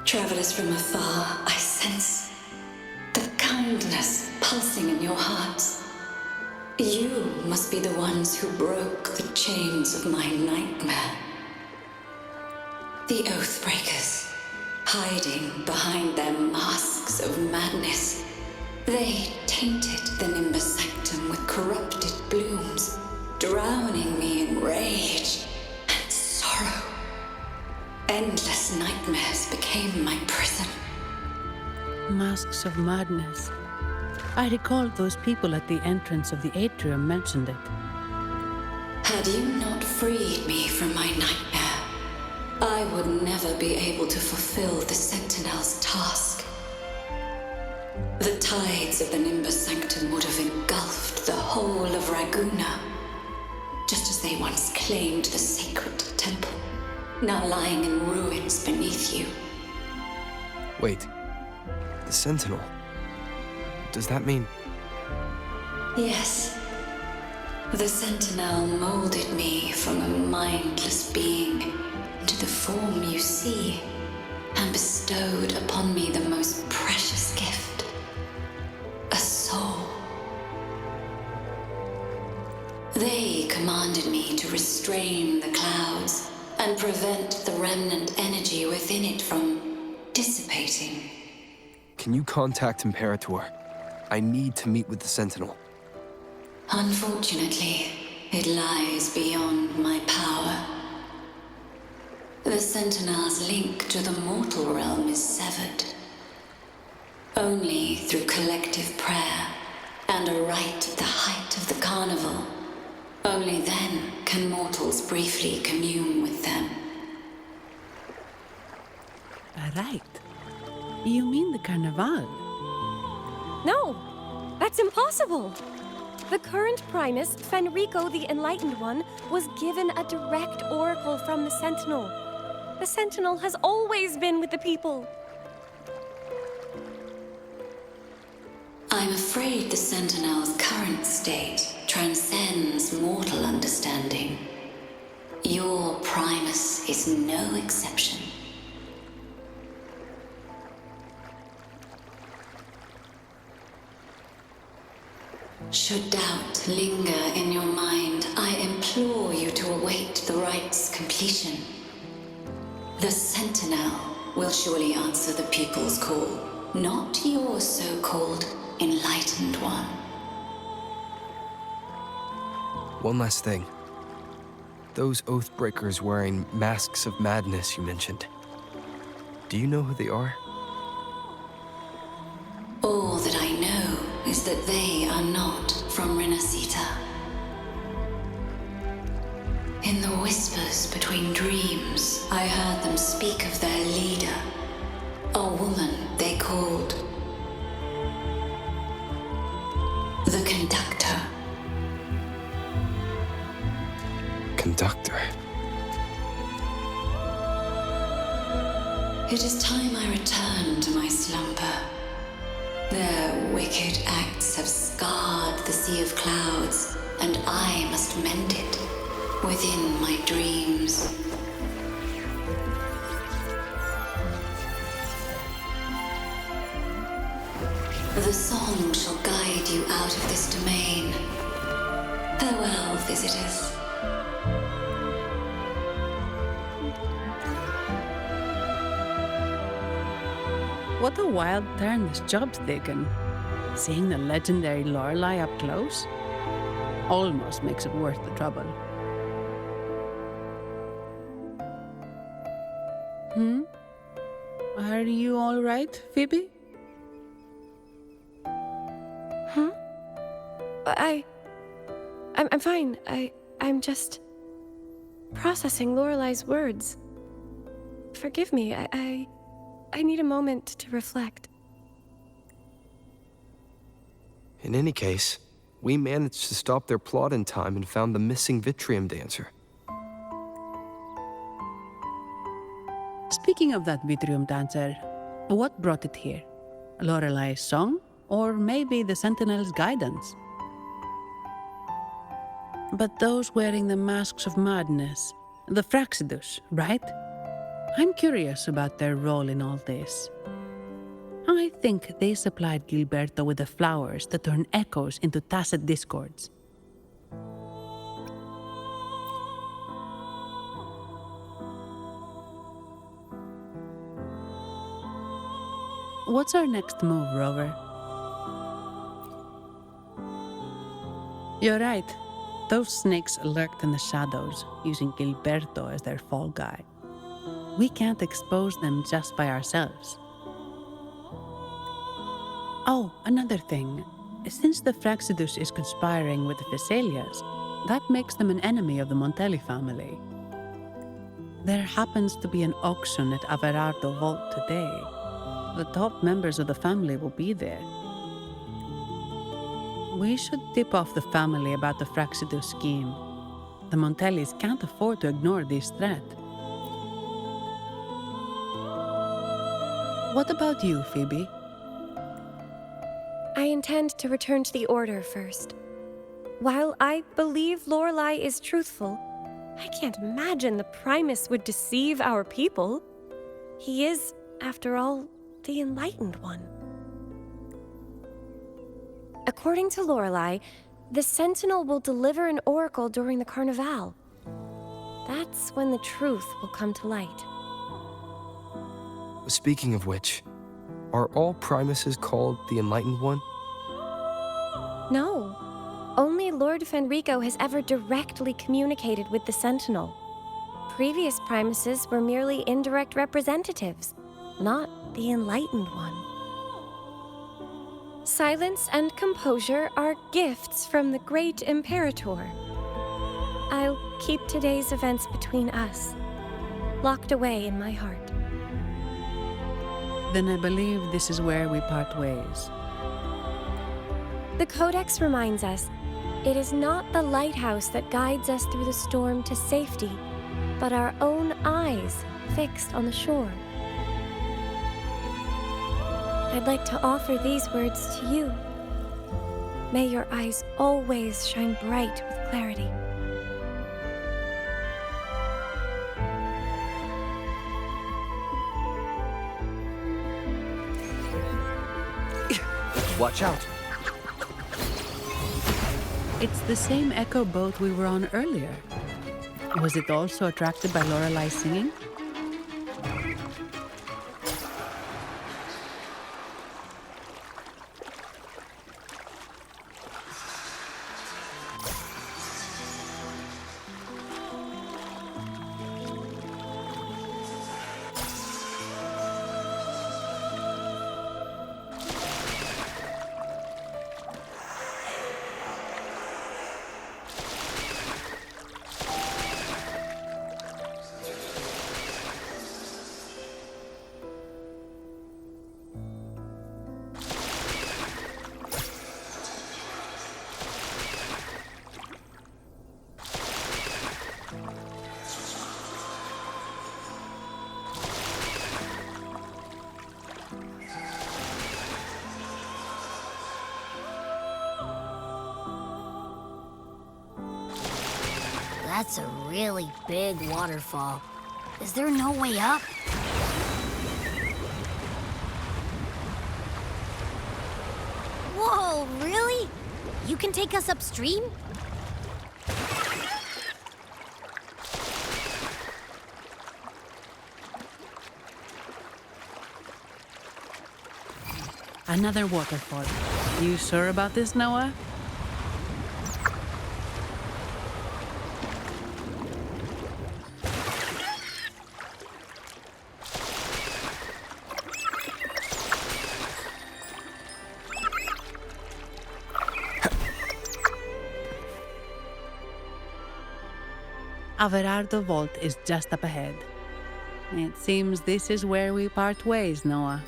Travelers from afar, I sense the kindness pulsing in your hearts. You must be the ones who broke the chains of my nightmare. The Oathbreakers, hiding behind their masks of madness. They tainted the Nimbus Sanctum with corrupted blooms, drowning me in rage and sorrow. Endless nightmares became my prison. Masks of madness. I recall those people at the entrance of the atrium mentioned it. Had you not freed me from my nightmare, I would never be able to fulfill the Sentinel's task. The tides of the Nimbus Sanctum would have engulfed the whole of Raguna, just as they once claimed the sacred temple, now lying in ruins beneath you. Wait. The Sentinel. Does that mean... Yes. The Sentinel molded me from a mindless being into the form you see, and bestowed upon me the most precious gift, a soul. They commanded me to restrain the clouds and prevent the remnant energy within it from dissipating. Can you contact Imperator? I need to meet with the Sentinel. Unfortunately, it lies beyond my power. The Sentinel's link to the mortal realm is severed. Only through collective prayer and a rite at the height of the carnival, only then can mortals briefly commune with them. Right. You mean the Carnival? No, that's impossible. The current Primus, Fenrico the Enlightened One, was given a direct oracle from the Sentinel. The Sentinel has always been with the people. I'm afraid the Sentinel's current state transcends mortal understanding. Your Primus is no exception. Should doubt linger in your mind, I implore you to await the rite's completion. The Sentinel will surely answer the people's call, not your so-called Enlightened One. One last thing. Those Oathbreakers wearing masks of madness you mentioned. Do you know who they are? All that I know is that they are not from Renacita. In the whispers between dreams, I heard them speak of their leader, a woman they called the Conductor. Conductor? It is time I return to my slumber. Their wicked acts have scarred the Sea of Clouds, and I must mend it within my dreams. The song shall guide you out of this domain. Farewell, visitors. What a wild turn this job's taken. Seeing the legendary Lorelei up close almost makes it worth the trouble. Are you all right, Phoebe? Huh? I'm fine. I'm just processing Lorelei's words. Forgive me. I need a moment to reflect. In any case, we managed to stop their plot in time and found the missing Vitrium dancer. Speaking of that Vitrium dancer, what brought it here? Lorelei's song? Or maybe the Sentinel's guidance? But those wearing the masks of madness, the Fraxidus, right? I'm curious about their role in all this. I think they supplied Gilberto with the flowers that turn echoes into tacit discords. What's our next move, Rover? You're right. Those snakes lurked in the shadows, using Gilberto as their fall guy. We can't expose them just by ourselves. Oh, another thing. Since the Fraxidus is conspiring with the Thessalias, that makes them an enemy of the Montelli family. There happens to be an auction at Averardo Vault today. The top members of the family will be there. We should tip off the family about the Fraxidus scheme. The Montellis can't afford to ignore this threat. What about you, Phoebe? I intend to return to the Order first. While I believe Lorelei is truthful, I can't imagine the Primus would deceive our people. He is, after all, the Enlightened One. According to Lorelei, the Sentinel will deliver an oracle during the Carnival. That's when the truth will come to light. Speaking of which, are all Primuses called the Enlightened One? No. Only Lord Fenrico has ever directly communicated with the Sentinel. Previous Primuses were merely indirect representatives, not the Enlightened One. Silence and composure are gifts from the great Imperator. I'll keep today's events between us, locked away in my heart. Then I believe this is where we part ways. The Codex reminds us, it is not the lighthouse that guides us through the storm to safety, but our own eyes fixed on the shore. I'd like to offer these words to you. May your eyes always shine bright with clarity. Watch out. It's the same echo boat we were on earlier. Was it also attracted by Lorelei singing? That's a really big waterfall. Is there no way up? Whoa, really? You can take us upstream? Another waterfall. You sure about this, Noah? Averardo Vault is just up ahead. It seems this is where we part ways, Noah.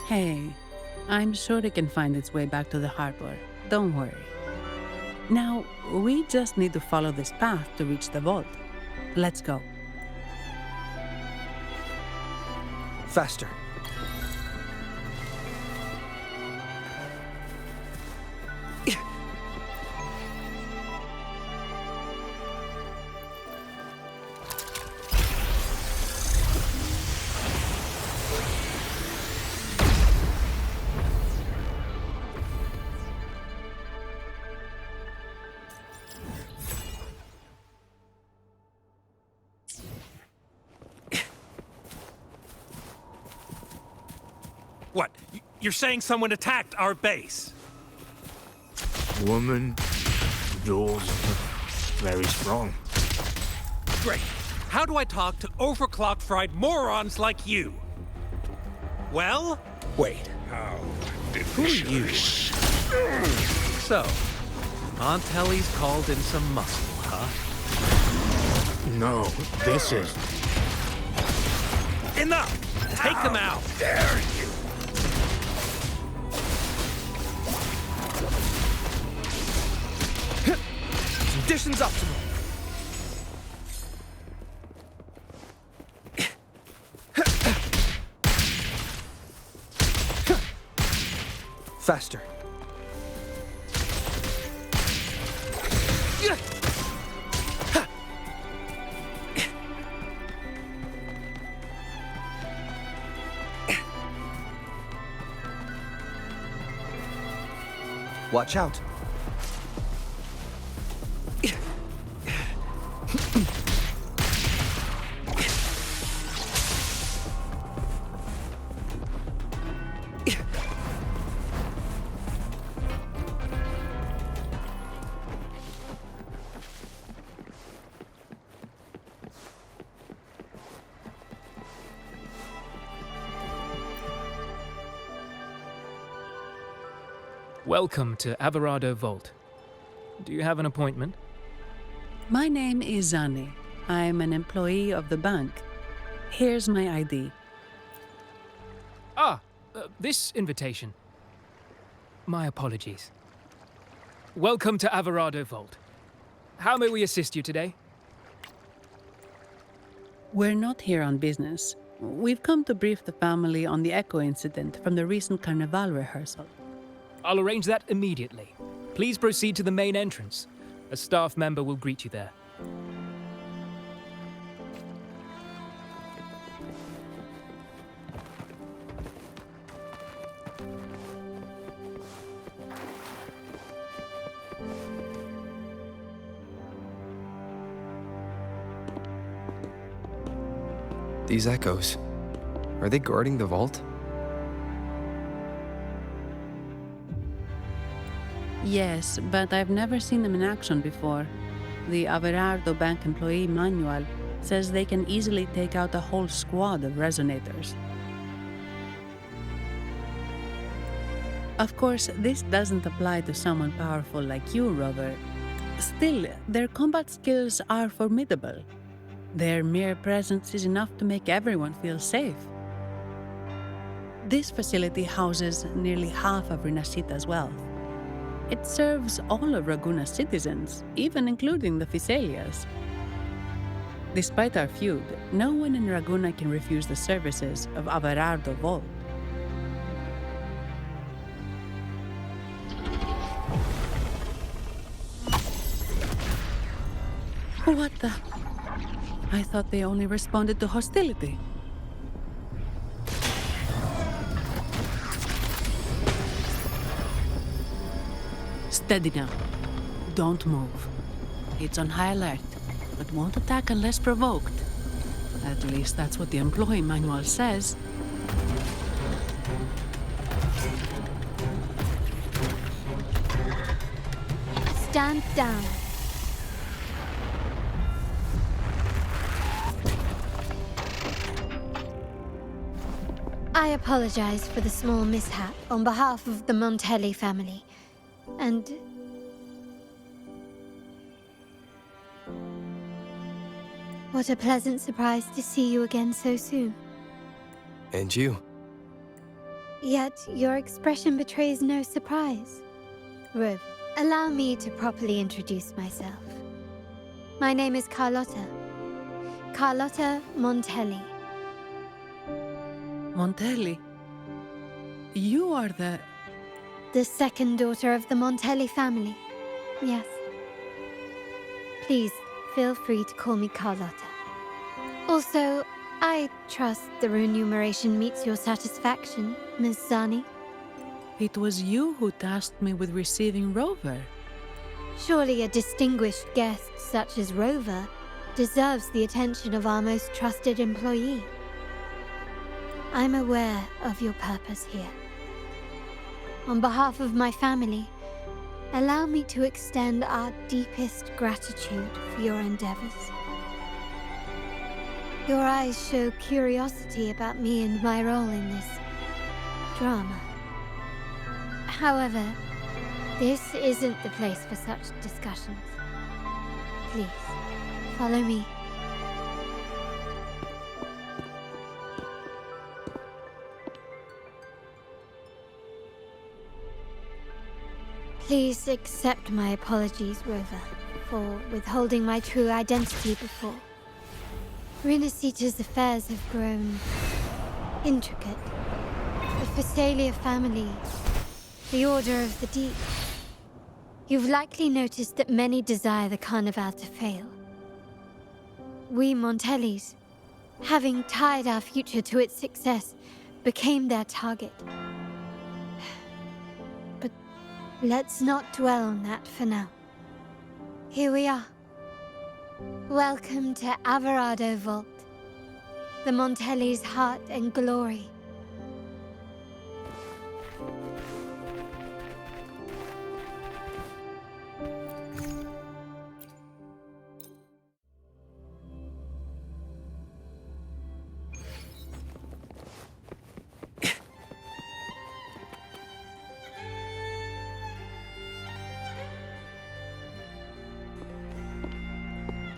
Hey, I'm sure it can find its way back to the harbor. Don't worry. Now, we just need to follow this path to reach the vault. Let's go. Faster. What? You're saying someone attacked our base? Woman, doors, very strong. Great. How do I talk to overclock fried morons like you? Well? Wait. How Who are you? So, Aunt Helly's called in some muscle, huh? No, this is... Enough! Take them out! Dare you! Conditions optimal. Faster. Watch out. Welcome to Averado Vault. Do you have an appointment? My name is Zani. I'm an employee of the bank. Here's my ID. This invitation. My apologies. Welcome to Averado Vault. How may we assist you today? We're not here on business. We've come to brief the family on the Echo incident from the recent Carnival rehearsal. I'll arrange that immediately. Please proceed to the main entrance. A staff member will greet you there. These echoes, are they guarding the vault? Yes, but I've never seen them in action before. The Averardo Bank employee manual says they can easily take out a whole squad of resonators. Of course, this doesn't apply to someone powerful like you, Rover. Still, their combat skills are formidable. Their mere presence is enough to make everyone feel safe. This facility houses nearly half of Rinascita's wealth. It serves all of Raguna's citizens, even including the Physaelias. Despite our feud, no one in Raguna can refuse the services of Averardo Vault. What the? I thought they only responded to hostility. Steady now. Don't move. It's on high alert, but won't attack unless provoked. At least that's what the employee manual says. Stand down. I apologize for the small mishap on behalf of the Montelli family. And... what a pleasant surprise to see you again so soon. And you. Yet, your expression betrays no surprise. Rove, allow me to properly introduce myself. My name is Carlotta. Carlotta Montelli. Montelli? You are the second daughter of the Montelli family. Yes. Please, feel free to call me Carlotta. Also, I trust the remuneration meets your satisfaction, Miss Zani. It was you who tasked me with receiving Rover. Surely a distinguished guest such as Rover deserves the attention of our most trusted employee. I'm aware of your purpose here. On behalf of my family, allow me to extend our deepest gratitude for your endeavors. Your eyes show curiosity about me and my role in this drama. However, this isn't the place for such discussions. Please, follow me. Please accept my apologies, Rover, for withholding my true identity before. Rinasita's affairs have grown intricate. The Phasalia family, the Order of the Deep. You've likely noticed that many desire the Carnival to fail. We Montellis, having tied our future to its success, became their target. But let's not dwell on that for now. Here we are. Welcome to Averardo Vault, the Montellis' heart and glory.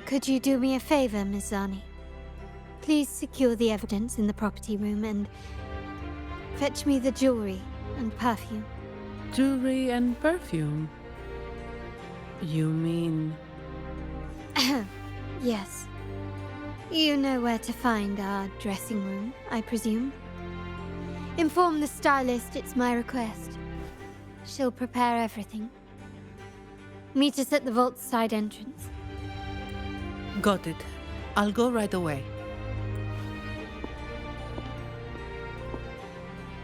Could you do me a favor, Miss Zani? Please secure the evidence in the property room and fetch me the jewelry and perfume. Jewelry and perfume? You mean... Yes. You know where to find our dressing room, I presume. Inform the stylist it's my request. She'll prepare everything. Meet us at the vault's side entrance. Got it. I'll go right away.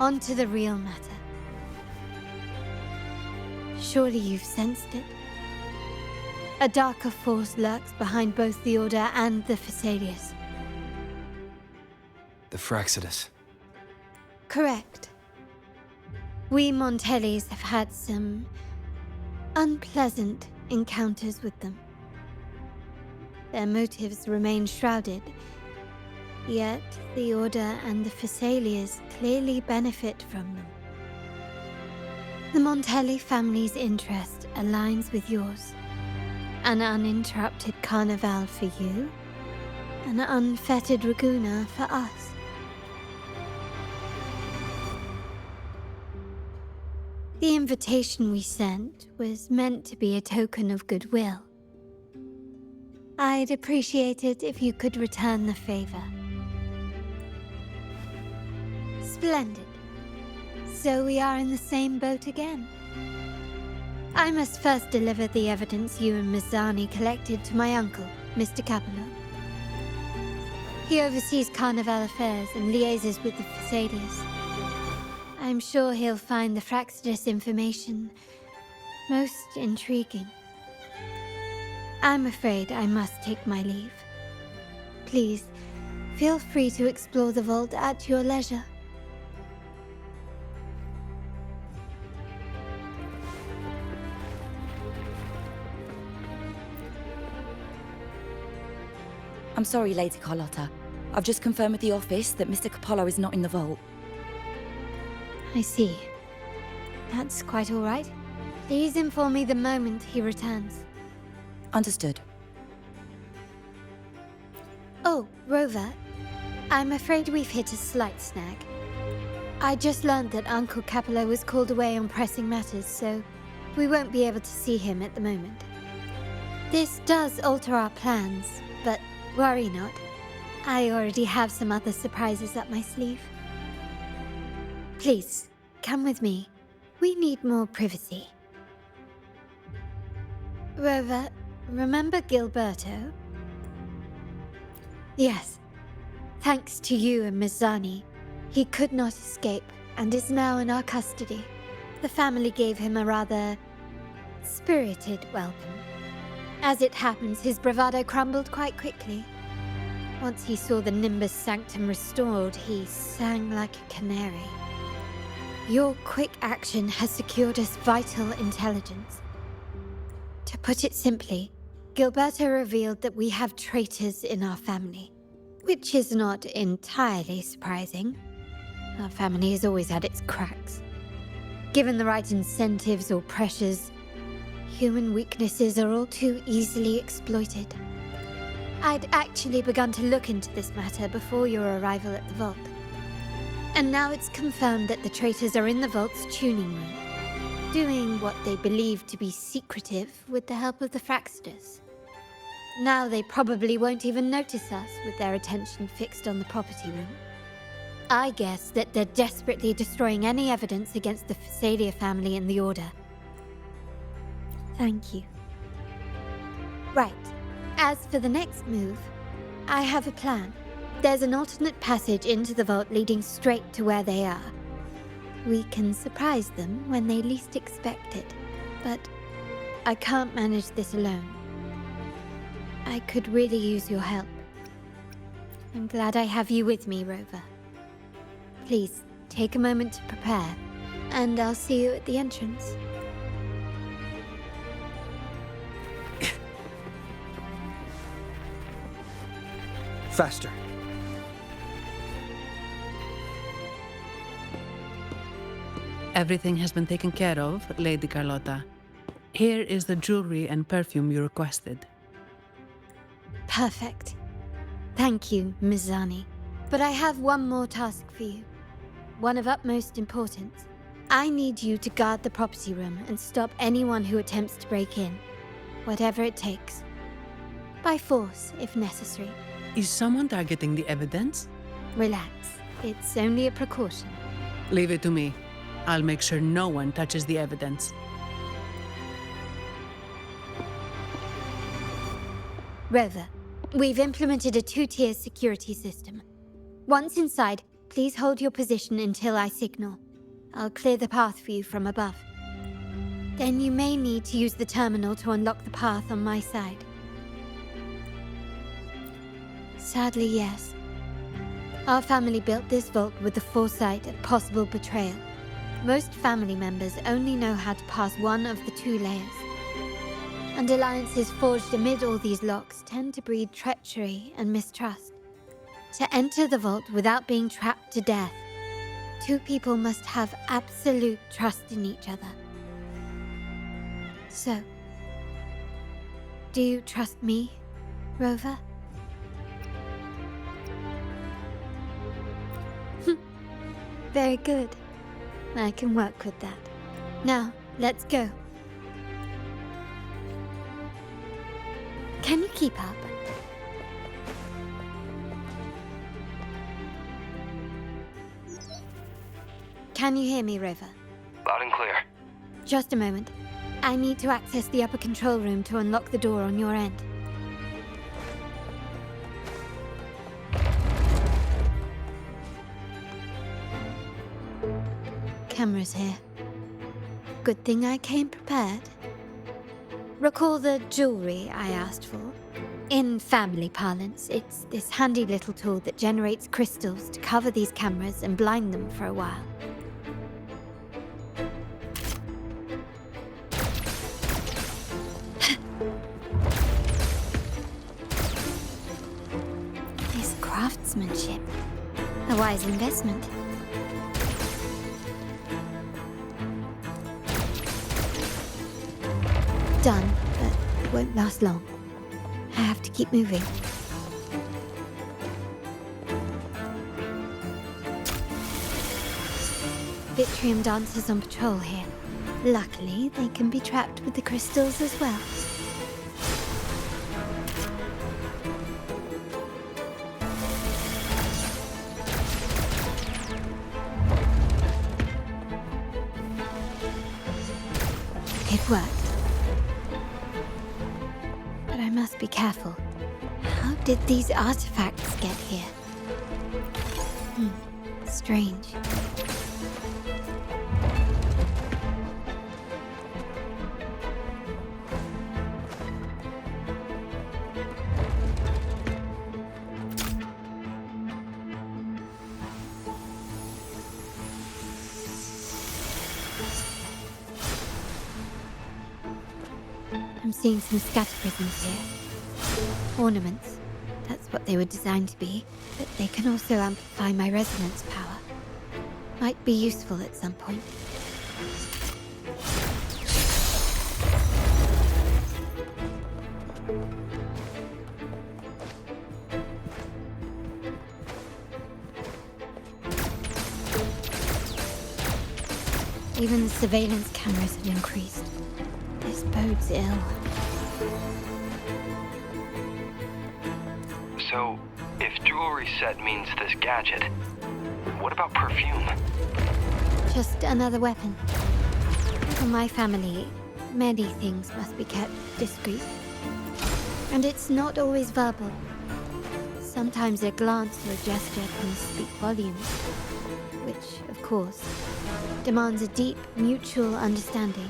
On to the real matter. Surely you've sensed it. A darker force lurks behind both the Order and the Phasalias. The Fraxidus. Correct. We Montellis have had some unpleasant encounters with them. Their motives remain shrouded, yet the Order and the Phasalias clearly benefit from them. The Montelli family's interest aligns with yours. An uninterrupted carnival for you, an unfettered Raguna for us. The invitation we sent was meant to be a token of goodwill. I'd appreciate it if you could return the favor. Splendid. So we are in the same boat again. I must first deliver the evidence you and Miss Zani collected to my uncle, Mr. Capello. He oversees Carnival affairs and liaises with the Phasalias. I'm sure he'll find the Fraxidus information most intriguing. I'm afraid I must take my leave. Please, feel free to explore the vault at your leisure. I'm sorry, Lady Carlotta. I've just confirmed with the office that Mr. Capello is not in the vault. I see. That's quite all right. Please inform me the moment he returns. Understood. Oh, Rover, I'm afraid we've hit a slight snag. I just learned that Uncle Capello was called away on pressing matters, so we won't be able to see him at the moment. This does alter our plans, but worry not. I already have some other surprises up my sleeve. Please, come with me. We need more privacy. Rover, remember Gilberto? Yes. Thanks to you and Miss Zani, he could not escape and is now in our custody. The family gave him a rather spirited welcome. As it happens, his bravado crumbled quite quickly. Once he saw the Nimbus Sanctum restored, he sang like a canary. Your quick action has secured us vital intelligence. To put it simply, Gilberto revealed that we have traitors in our family, which is not entirely surprising. Our family has always had its cracks. Given the right incentives or pressures, human weaknesses are all too easily exploited. I'd actually begun to look into this matter before your arrival at the vault. And now it's confirmed that the traitors are in the vault's tuning room, doing what they believe to be secretive with the help of the Fraxters. Now they probably won't even notice us with their attention fixed on the property room. I guess that they're desperately destroying any evidence against the Phasalia family and the Order. Thank you. Right. As for the next move, I have a plan. There's an alternate passage into the vault leading straight to where they are. We can surprise them when they least expect it, but I can't manage this alone. I could really use your help. I'm glad I have you with me, Rover. Please, take a moment to prepare, and I'll see you at the entrance. Faster. Everything has been taken care of, Lady Carlotta. Here is the jewelry and perfume you requested. Perfect. Thank you, Ms. Zani. But I have one more task for you. One of utmost importance. I need you to guard the property room and stop anyone who attempts to break in. Whatever it takes. By force, if necessary. Is someone targeting the evidence? Relax. It's only a precaution. Leave it to me. I'll make sure no one touches the evidence. Rover, we've implemented a 2-tier security system. Once inside, please hold your position until I signal. I'll clear the path for you from above. Then you may need to use the terminal to unlock the path on my side. Sadly, yes. Our family built this vault with the foresight of possible betrayal. Most family members only know how to pass one of the 2 layers. And alliances forged amid all these locks tend to breed treachery and mistrust. To enter the vault without being trapped to death, 2 people must have absolute trust in each other. So, do you trust me, Rover? Very good. I can work with that. Now, let's go. Can you keep up? Can you hear me, Rover? Loud and clear. Just a moment. I need to access the upper control room to unlock the door on your end. Cameras here. Good thing I came prepared. Recall the jewelry I asked for? In family parlance, it's this handy little tool that generates crystals to cover these cameras and blind them for a while. This craftsmanship. A wise investment. Done, but it won't last long. I have to keep moving. Vitrium dancers on patrol here. Luckily, they can be trapped with the crystals as well. It worked. But I must be careful. How did these artifacts get here? Strange. I'm seeing some scatter prisms here. Ornaments. That's what they were designed to be, but they can also amplify my resonance power. Might be useful at some point. Even the surveillance cameras have increased. This bodes ill. So, if jewelry set means this gadget, what about perfume? Just another weapon. For my family, many things must be kept discreet. And it's not always verbal. Sometimes a glance or a gesture can speak volumes. Which, of course, demands a deep mutual understanding.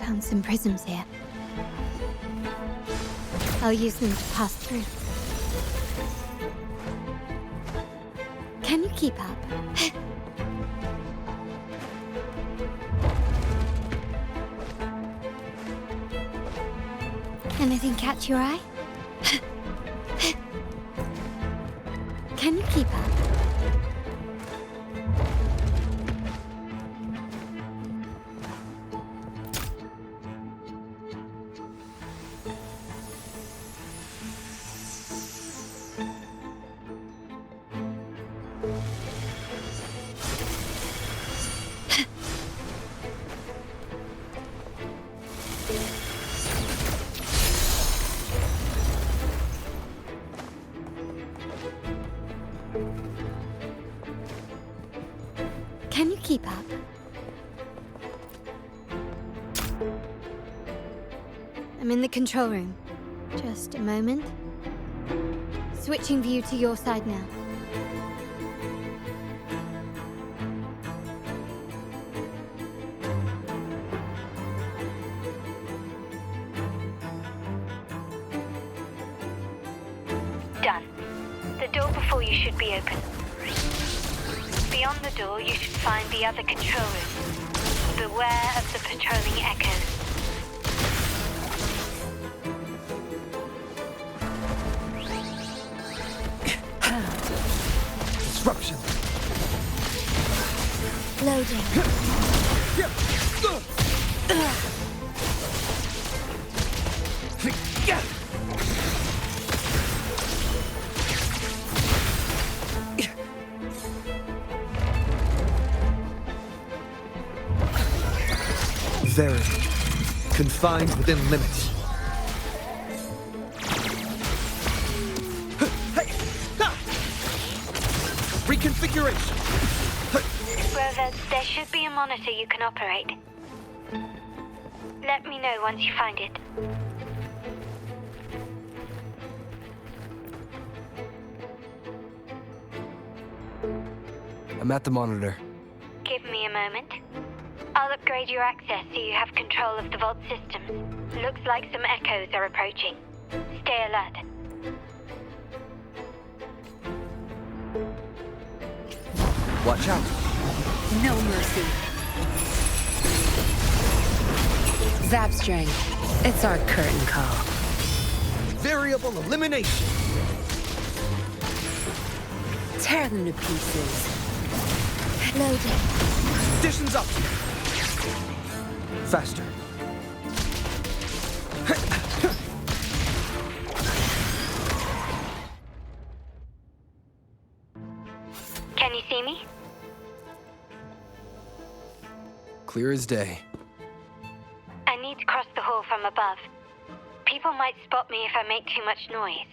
Found some prisms here. I'll use them to pass through. Can you keep up? Anything catch your eye? Can you keep up? Can you keep up? I'm in the control room. Just a moment. Switching view to your side now. Done. The door before you should be open. Beyond the door, you should find the other control room. Beware of the patrolling echoes. Disruption. Loading. Very. Confined within limits. Reconfiguration. Rover, there should be a monitor you can operate. Let me know once you find it. I'm at the monitor. Give me a moment. I'll upgrade your access so you have control of the vault systems. Looks like some echoes are approaching. Stay alert. Watch out. No mercy. Zapstring. It's our curtain call. Variable elimination. Tear them to pieces. Loading. Conditions up. Faster. Can you see me? Clear as day. I need to cross the hall from above. People might spot me if I make too much noise.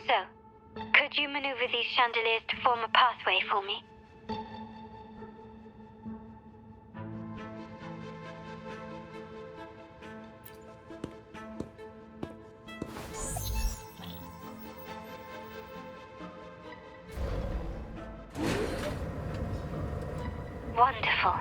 So, could you maneuver these chandeliers to form a pathway for me? Wonderful.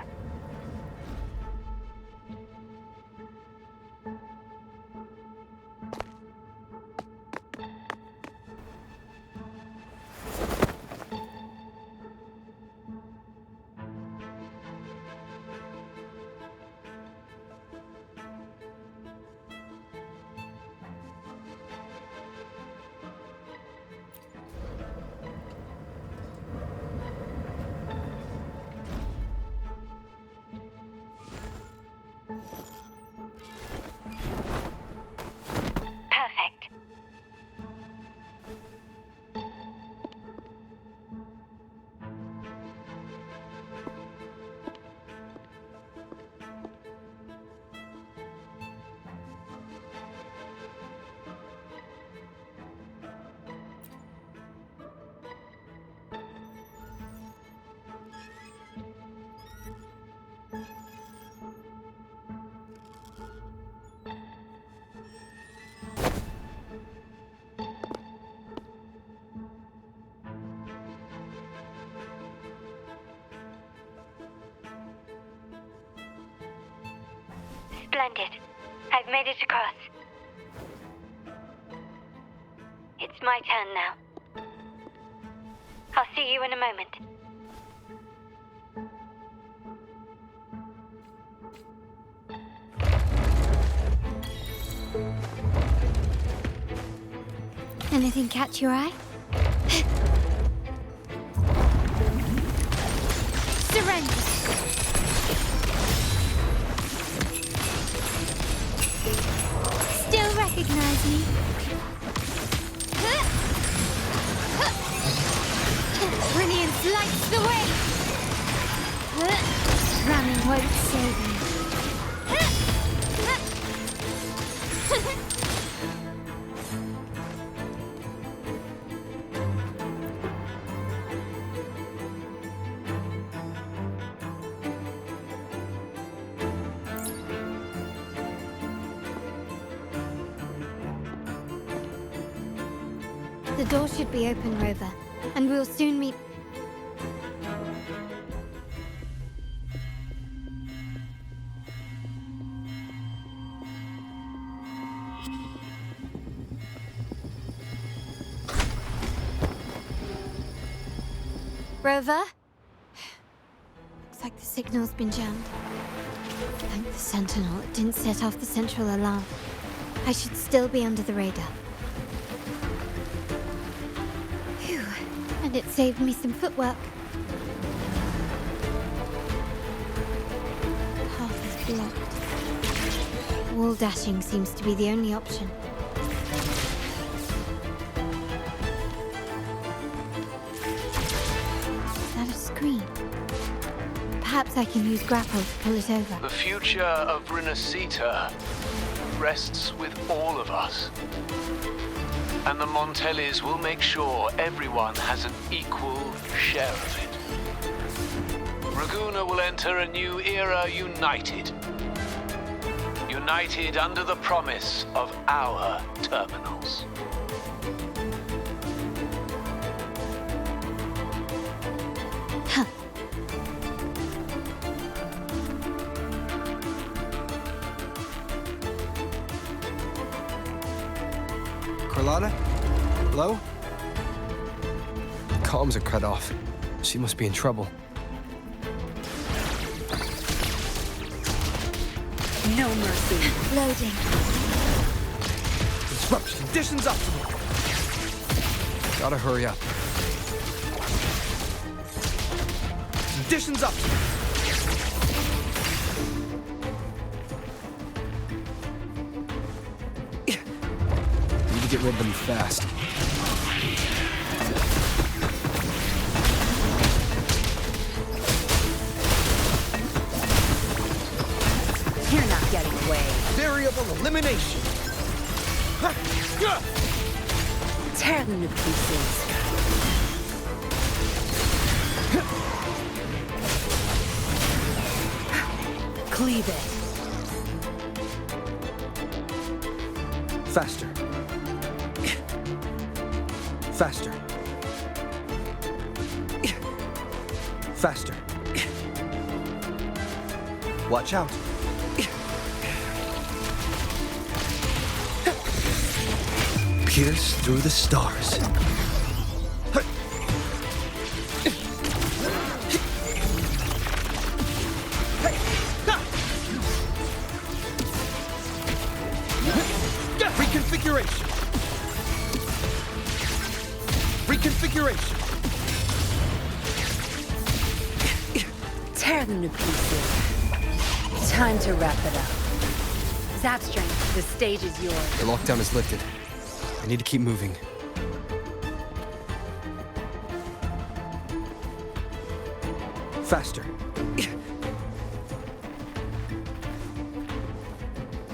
Splendid. I've made it across. It's my turn now. I'll see you in a moment. Anything catch your eye? Surrender! Still recognize me? Brilliance lights the way! Running won't save me. The door should be open, Rover, and we'll soon meet. Rover? Looks like the signal's been jammed. Thank the Sentinel, it didn't set off the central alarm. I should still be under the radar. Phew, and it saved me some footwork. Path is blocked. Wall dashing seems to be the only option. Perhaps I can use grapple to pull it over. The future of Rinascita rests with all of us. And the Montellis will make sure everyone has an equal share of it. Raguna will enter a new era united. United under the promise of our terminals. Carlotta? Hello? Comms are cut off. She must be in trouble. No mercy. Loading. Disruption conditions optimal. Gotta hurry up. Conditions optimal. Get rid of them fast. You're not getting away. Variable elimination. Tear them to pieces. Cleave it. Faster. Faster. Faster. Watch out. Pierce through the stars. Reconfiguration. Reconfiguration. Tear them to pieces. Time to wrap it up. Zap strength, the stage is yours. The lockdown is lifted. I need to keep moving. Faster.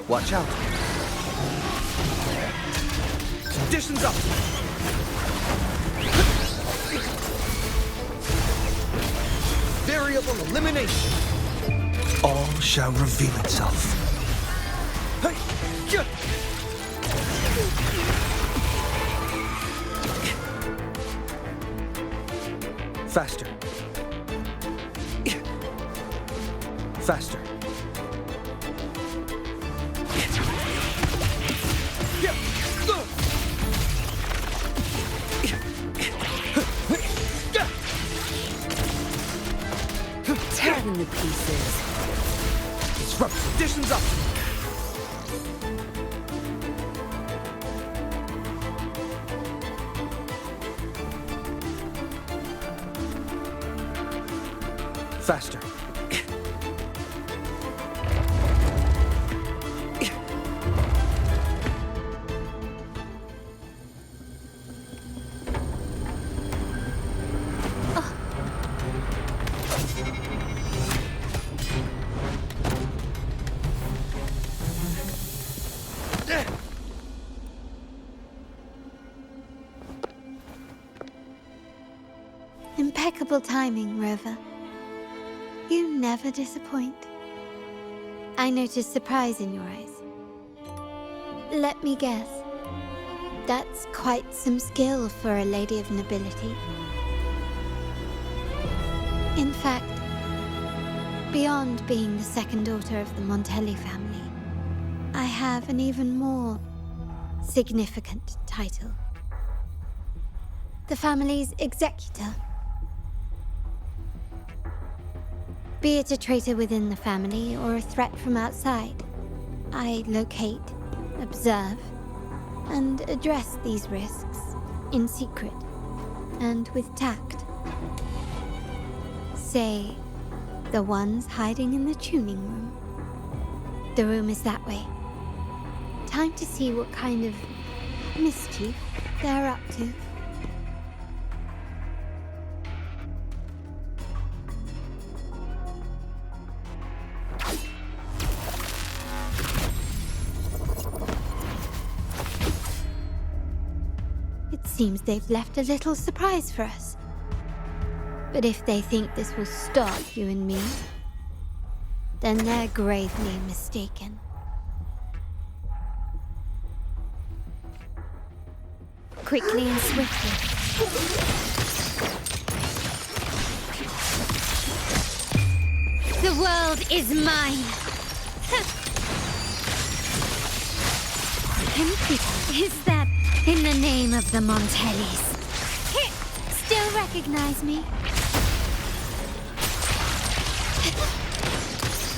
Watch out. Conditions up. Variable elimination. All shall reveal itself. Hey, yeah. Faster. Faster. Faster. Impeccable timing, Rover. You never disappoint. I noticed surprise in your eyes. Let me guess. That's quite some skill for a lady of nobility. In fact, beyond being the second daughter of the Montelli family, I have an even more significant title. The family's executor. Be it a traitor within the family or a threat from outside, I locate, observe, and address these risks in secret and with tact. Say, the ones hiding in the tuning room. The room is that way. Time to see what kind of mischief they're up to. Seems they've left a little surprise for us. But if they think this will stop you and me, then they're gravely mistaken. Quickly and swiftly. The world is mine! Is that in the name of the Montellis? Still recognize me?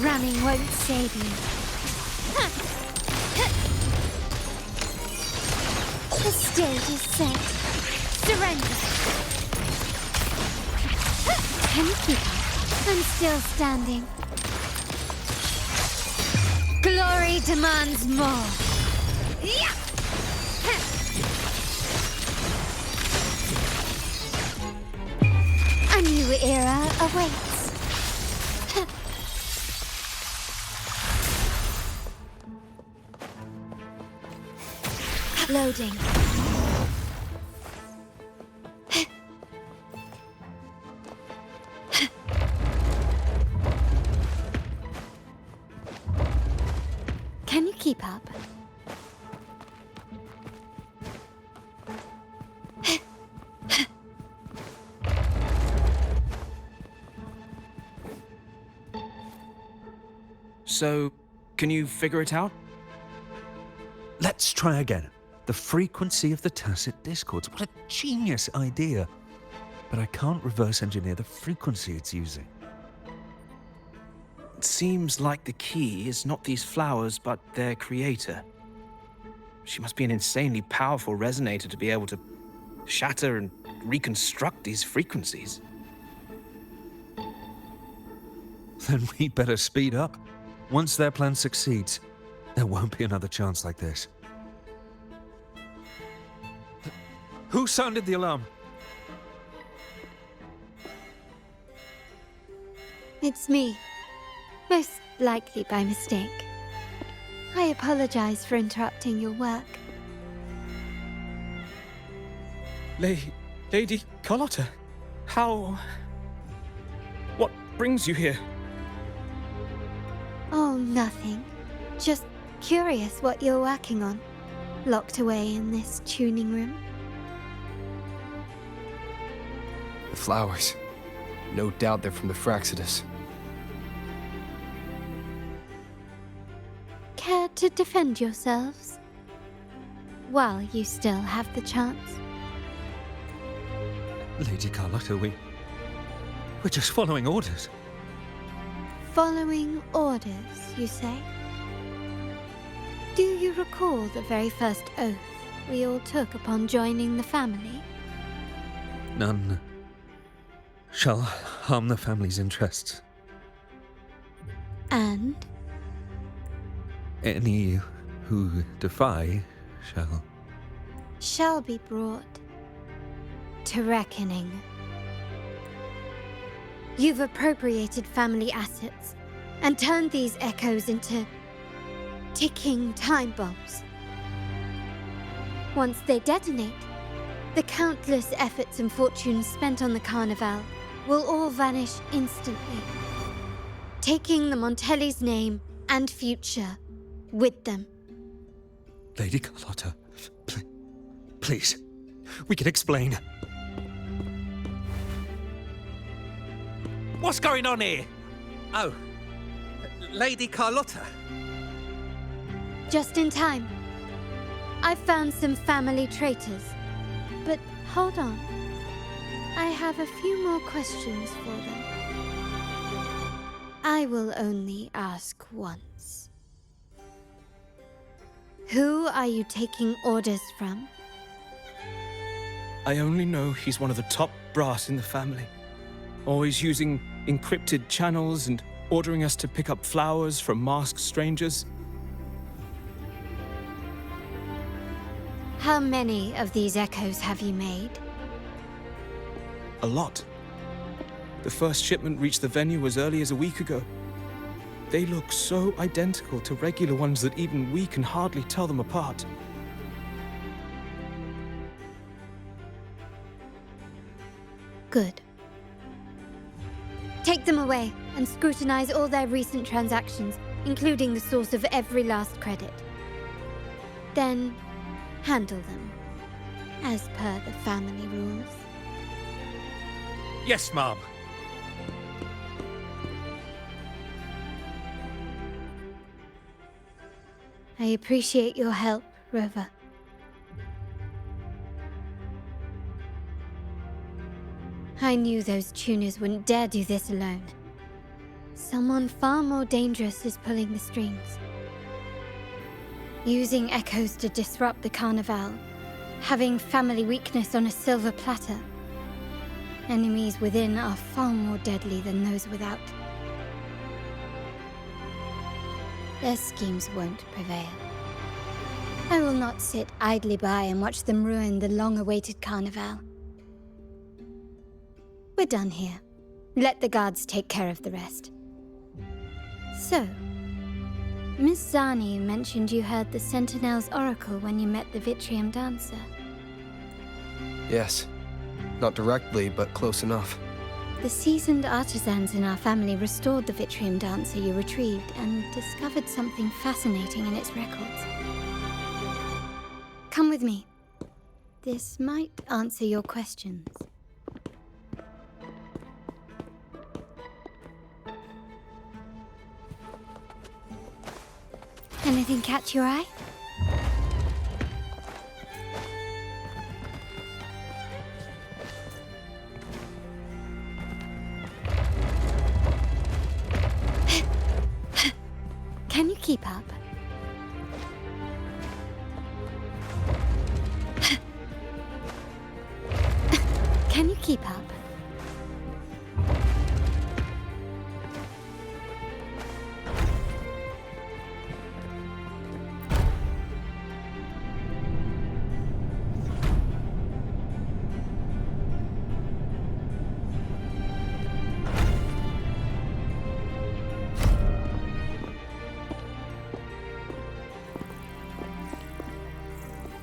Running won't save you. The stage is set. Surrender. Can you keep up? I'm still standing. Glory demands more. A new era awaits. Loading. Can you keep up? So, can you figure it out? Let's try again. The frequency of the tacit discords. What a genius idea. But I can't reverse engineer the frequency it's using. It seems like the key is not these flowers, but their creator. She must be an insanely powerful resonator to be able to shatter and reconstruct these frequencies. Then we better speed up. Once their plan succeeds, there won't be another chance like this. Who sounded the alarm? It's me. Most likely by mistake. I apologize for interrupting your work. Lady Carlotta, how... What brings you here? Oh, nothing. Just curious what you're working on. Locked away in this tuning room. The flowers. No doubt they're from the Fraxidus. Care to defend yourselves? While you still have the chance. Lady Carlotta, we're just following orders. Following orders, you say? Do you recall the very first oath we all took upon joining the family? None shall harm the family's interests. And? Any who defy shall be brought to reckoning. You've appropriated family assets and turned these echoes into ticking time bombs. Once they detonate, the countless efforts and fortunes spent on the Carnival will all vanish instantly, taking the Montelli's name and future with them. Lady Carlotta, please, we can explain. What's going on here? Oh, Lady Carlotta. Just in time. I found some family traitors. But hold on. I have a few more questions for them. I will only ask once. Who are you taking orders from? I only know he's one of the top brass in the family. Always using encrypted channels and ordering us to pick up flowers from masked strangers. How many of these echoes have you made? A lot. The first shipment reached the venue as early as a week ago. They look so identical to regular ones that even we can hardly tell them apart. Good. Take them away and scrutinize all their recent transactions, including the source of every last credit. Then, handle them, as per the family rules. Yes, Mom. I appreciate your help, Rover. I knew those tuners wouldn't dare do this alone. Someone far more dangerous is pulling the strings. Using echoes to disrupt the Carnival. Having family weakness on a silver platter. Enemies within are far more deadly than those without. Their schemes won't prevail. I will not sit idly by and watch them ruin the long-awaited Carnival. We're done here. Let the guards take care of the rest. So, Miss Zani mentioned you heard the Sentinel's oracle when you met the Vitrium dancer. Yes. Not directly, but close enough. The seasoned artisans in our family restored the Vitrium dancer you retrieved and discovered something fascinating in its records. Come with me. This might answer your questions. Anything catch your eye? Can you keep up? Can you keep up?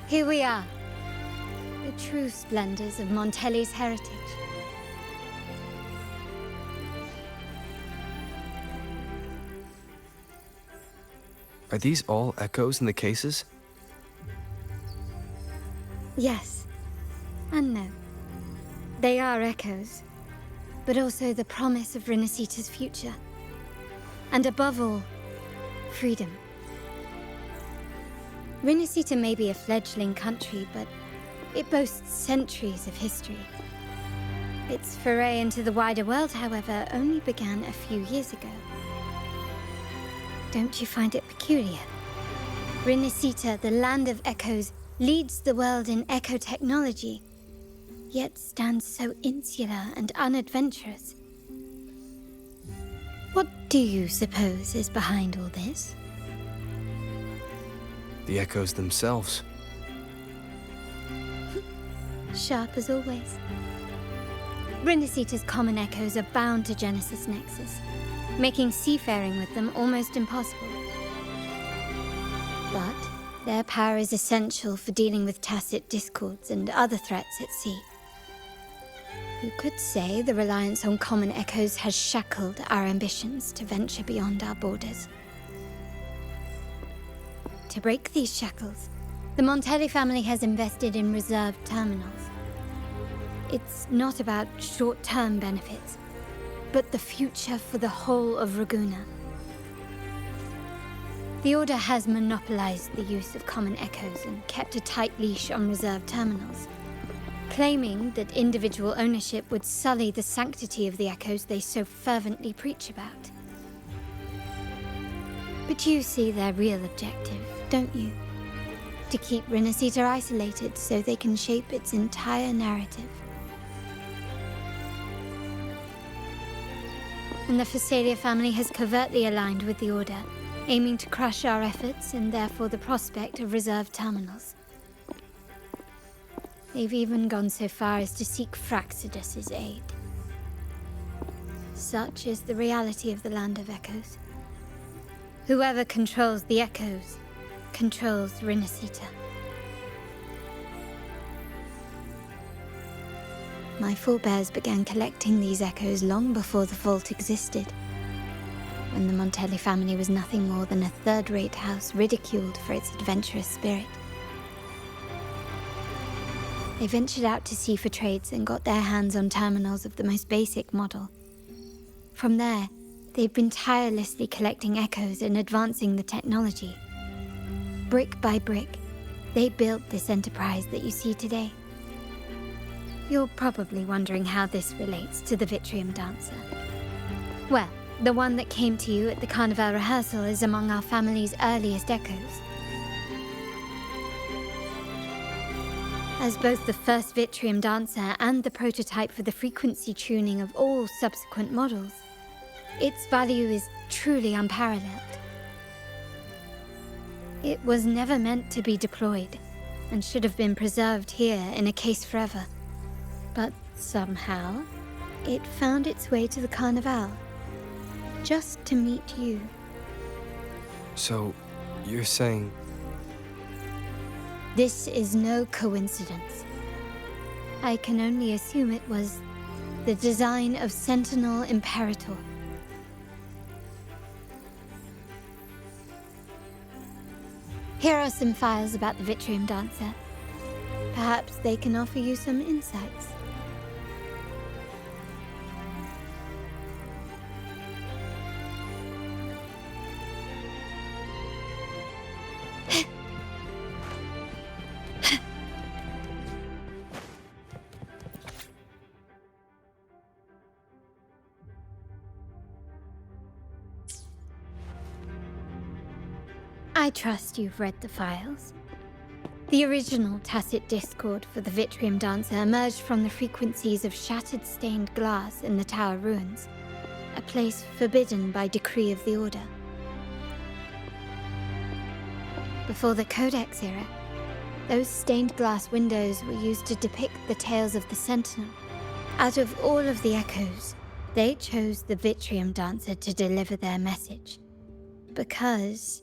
Here we are, the true splendors of Montelli's heritage. Are these all echoes in the cases? Yes, and no. They are echoes, but also the promise of Renacita's future. And above all, freedom. Renacita may be a fledgling country, but it boasts centuries of history. Its foray into the wider world, however, only began a few years ago. Don't you find it peculiar? Rinascita, the land of echoes, leads the world in echo technology, yet stands so insular and unadventurous. What do you suppose is behind all this? The echoes themselves. Sharp as always. Rinascita's common echoes are bound to Genesis Nexus, making seafaring with them almost impossible. But their power is essential for dealing with tacit discords and other threats at sea. You could say the reliance on common echoes has shackled our ambitions to venture beyond our borders. To break these shackles, the Montelli family has invested in reserved terminals. It's not about short-term benefits, but the future for the whole of Raguna. The Order has monopolized the use of common echoes and kept a tight leash on reserved terminals, claiming that individual ownership would sully the sanctity of the echoes they so fervently preach about. But you see their real objective, don't you? To keep Rinascita isolated so they can shape its entire narrative. And the Phasalia family has covertly aligned with the Order, aiming to crush our efforts and therefore the prospect of reserved terminals. They've even gone so far as to seek Fraxidus's aid. Such is the reality of the Land of Echoes. Whoever controls the Echoes controls Rinascita. My forebears began collecting these echoes long before the vault existed, when the Montelli family was nothing more than a third-rate house ridiculed for its adventurous spirit. They ventured out to sea for trades and got their hands on terminals of the most basic model. From there, they've been tirelessly collecting echoes and advancing the technology. Brick by brick, they built this enterprise that you see today. You're probably wondering how this relates to the Vitrium Dancer. Well, the one that came to you at the Carnival rehearsal is among our family's earliest echoes. As both the first Vitrium Dancer and the prototype for the frequency tuning of all subsequent models, its value is truly unparalleled. It was never meant to be deployed, and should have been preserved here in a case forever. But somehow, it found its way to the Carnival, just to meet you. So, you're saying... This is no coincidence. I can only assume it was the design of Sentinel Imperator. Here are some files about the Vitrium Dancer. Perhaps they can offer you some insights. I trust you've read the files. The original tacit discord for the Vitrium Dancer emerged from the frequencies of shattered stained glass in the tower ruins, a place forbidden by decree of the Order. Before the Codex era, those stained glass windows were used to depict the tales of the Sentinel. Out of all of the echoes, they chose the Vitrium Dancer to deliver their message. Because...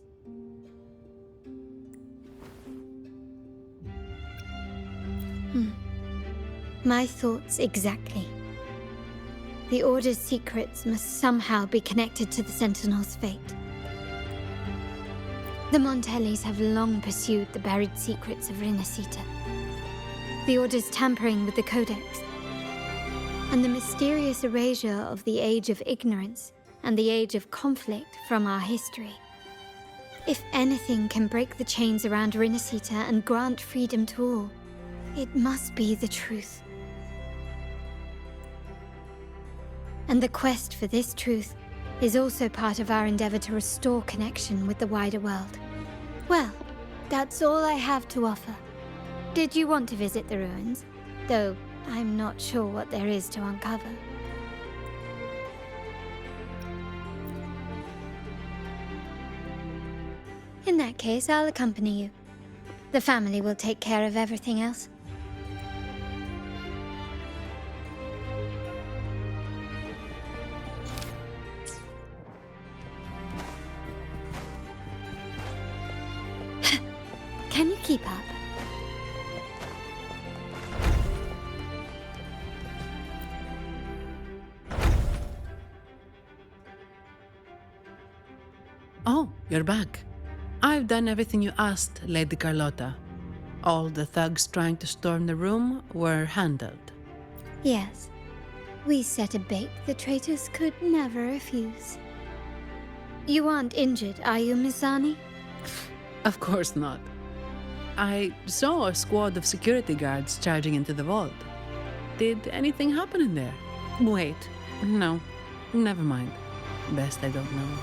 My thoughts exactly. The Order's secrets must somehow be connected to the Sentinel's fate. The Montellis have long pursued the buried secrets of Rinascita. The Order's tampering with the Codex, and the mysterious erasure of the Age of Ignorance and the Age of Conflict from our history. If anything can break the chains around Rinascita and grant freedom to all, it must be the truth. And the quest for this truth is also part of our endeavor to restore connection with the wider world. Well, That's all I have to offer. Did you want to visit the ruins? Though I'm not sure what there is to uncover. In that case, I'll accompany you. The family will take care of everything else. Can you keep up? Oh, you're back. I've done everything you asked, Lady Carlotta. All the thugs trying to storm the room were handled. Yes. We set a bait the traitors could never refuse. You aren't injured, are you, Mizani? Of course not. I saw a squad of security guards charging into the vault. Did anything happen in there? Wait, no. Never mind. Best I don't know.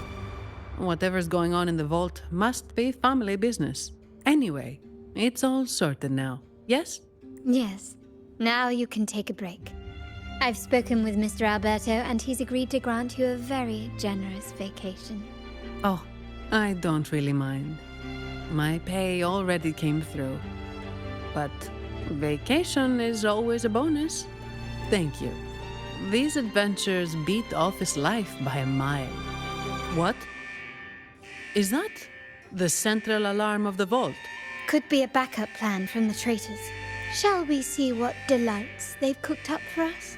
Whatever's going on in the vault must be family business. Anyway, it's all sorted now, yes? Yes. Now you can take a break. I've spoken with Mr. Alberto, and he's agreed to grant you a very generous vacation. Oh, I don't really mind. My pay already came through. But vacation is always a bonus. Thank you. These adventures beat office life by a mile. What? Is that the central alarm of the vault? Could be a backup plan from the traitors. Shall we see what delights they've cooked up for us?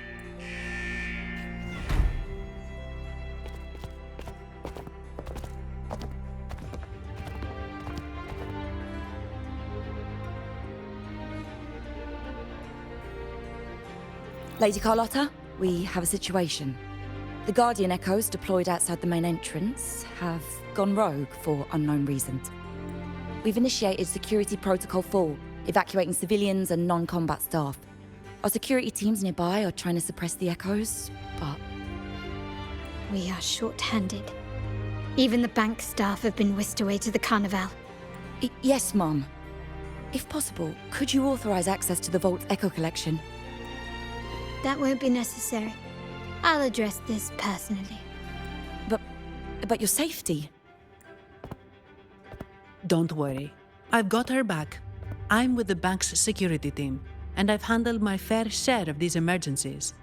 Lady Carlotta, we have a situation. The Guardian Echoes deployed outside the main entrance have gone rogue for unknown reasons. We've initiated Security Protocol 4, evacuating civilians and non-combat staff. Our security teams nearby are trying to suppress the Echoes, but... We are short-handed. Even the bank staff have been whisked away to the Carnival. Yes, Mum. If possible, could you authorize access to the Vault's Echo collection? That won't be necessary. I'll address this personally. But your safety? Don't worry. I've got her back. I'm with the bank's security team, and I've handled my fair share of these emergencies.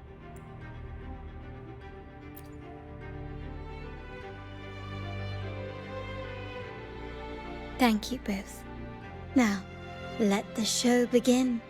Thank you both. Now, let the show begin.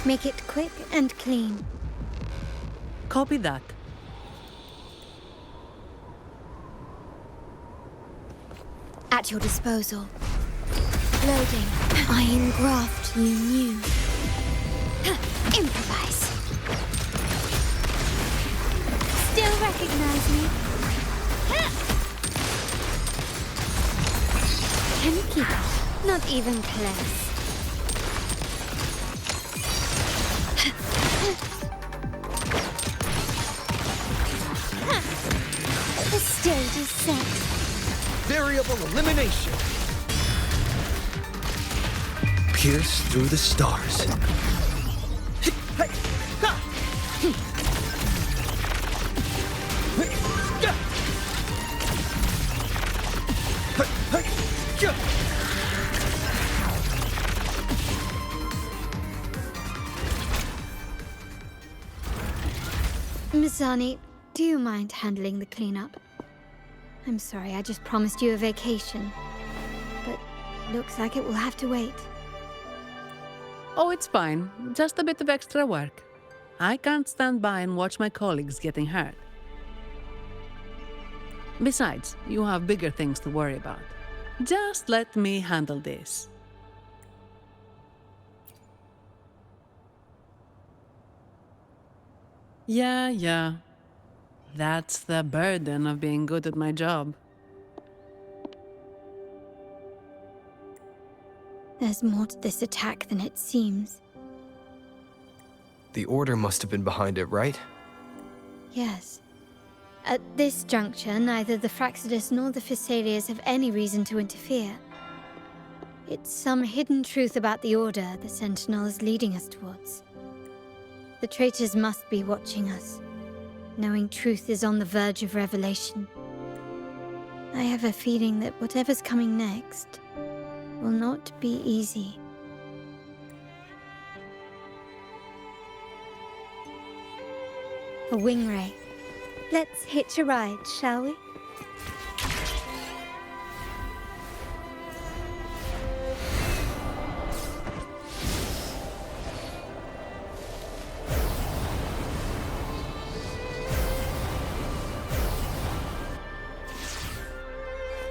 Make it quick and clean. Copy that. At your disposal. Loading. I engraft you new. Improvise. Still recognize me? Can you keep up? Not even close. The stage is set. Variable elimination. Pierce through the stars. Mizani, do you mind handling the cleanup? I'm sorry, I just promised you a vacation. But looks like it will have to wait. Oh, it's fine. Just a bit of extra work. I can't stand by and watch my colleagues getting hurt. Besides, you have bigger things to worry about. Just let me handle this. Yeah. That's the burden of being good at my job. There's more to this attack than it seems. The Order must have been behind it, right? Yes. At this juncture, neither the Fraxidus nor the Physaelians have any reason to interfere. It's some hidden truth about the Order the Sentinel is leading us towards. The traitors must be watching us, knowing truth is on the verge of revelation. I have a feeling that whatever's coming next will not be easy. A wing ray. Let's hitch a ride, shall we?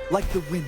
Like the wind.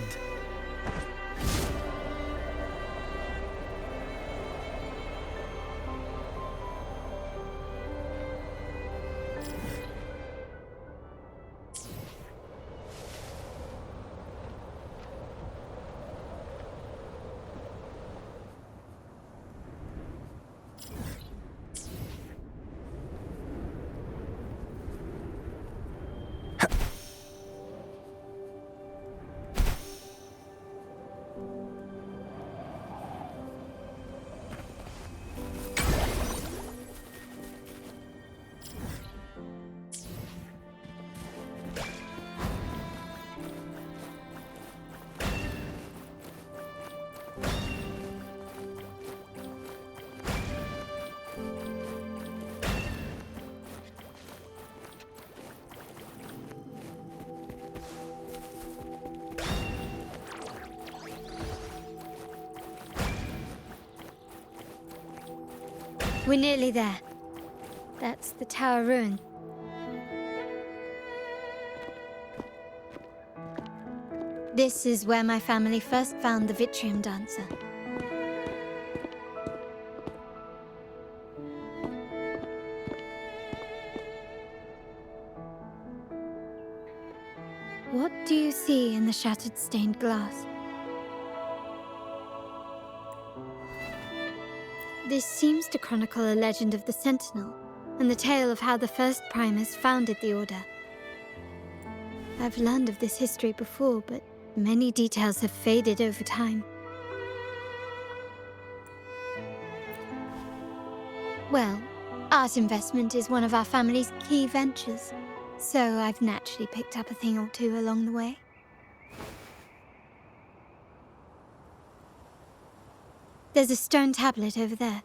We're nearly there. That's the tower ruin. This is where my family first found the Vitrium Dancer. What do you see in the shattered stained glass? This seems to chronicle a legend of the Sentinel, and the tale of how the first Primus founded the Order. I've learned of this history before, but many details have faded over time. Well, art investment is one of our family's key ventures, so I've naturally picked up a thing or two along the way. There's a stone tablet over there.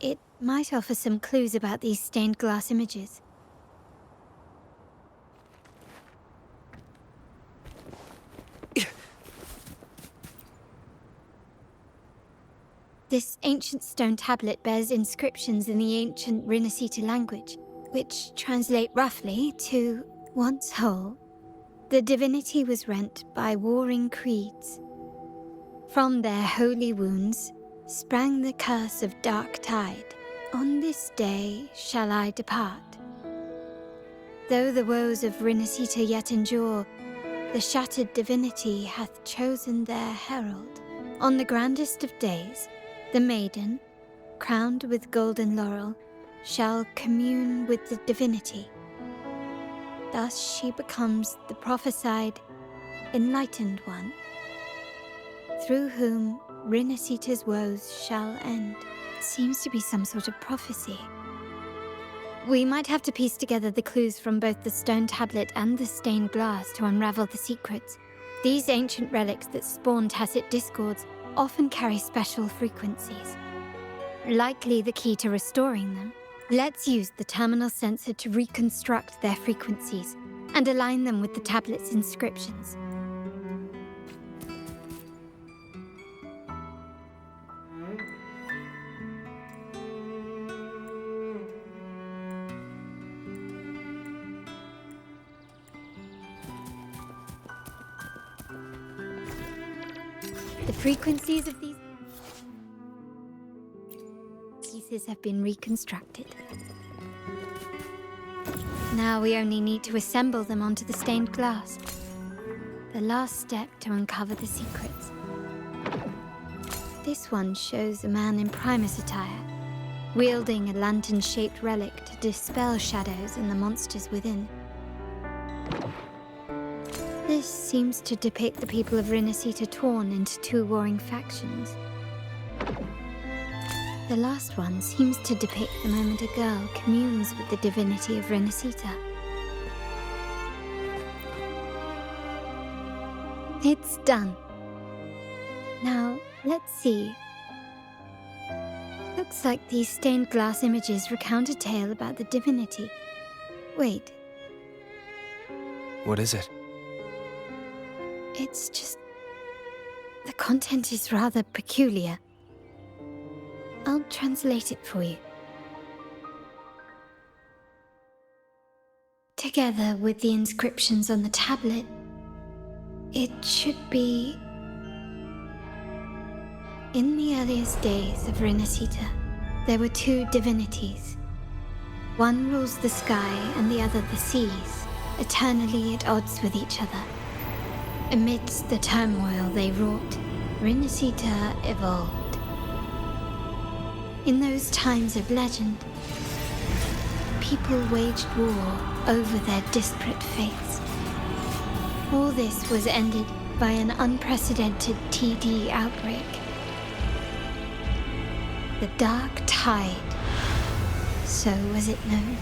It might offer some clues about these stained glass images. This ancient stone tablet bears inscriptions in the ancient Rinascita language, which translate roughly to, once whole, the divinity was rent by warring creeds. From their holy wounds sprang the curse of dark tide. On this day shall I depart. Though the woes of Rinascita yet endure, the shattered divinity hath chosen their herald. On the grandest of days, the maiden, crowned with golden laurel, shall commune with the divinity. Thus she becomes the prophesied, enlightened one, through whom Rinascita's woes shall end. It seems to be some sort of prophecy. We might have to piece together the clues from both the stone tablet and the stained glass to unravel the secrets. These ancient relics that spawn tacit discords often carry special frequencies. Likely the key to restoring them. Let's use the terminal sensor to reconstruct their frequencies and align them with the tablet's inscriptions. The frequencies of these pieces have been reconstructed. Now we only need to assemble them onto the stained glass. The last step to uncover the secrets. This one shows a man in Primus attire, wielding a lantern-shaped relic to dispel shadows and the monsters within. This seems to depict the people of Rinasita torn into two warring factions. The last one seems to depict the moment a girl communes with the divinity of Rinasita. It's done. Now, let's see. Looks like these stained glass images recount a tale about the divinity. Wait, What is it? it's just... the content is rather peculiar. I'll translate it for you. Together with the inscriptions on the tablet, it should be... In the earliest days of Rinasita, there were two divinities. One rules the sky and the other the seas, eternally at odds with each other. Amidst the turmoil they wrought, Rinasita evolved. In those times of legend, people waged war over their disparate faiths. All this was ended by an unprecedented TD outbreak. The Dark Tide, so was it known.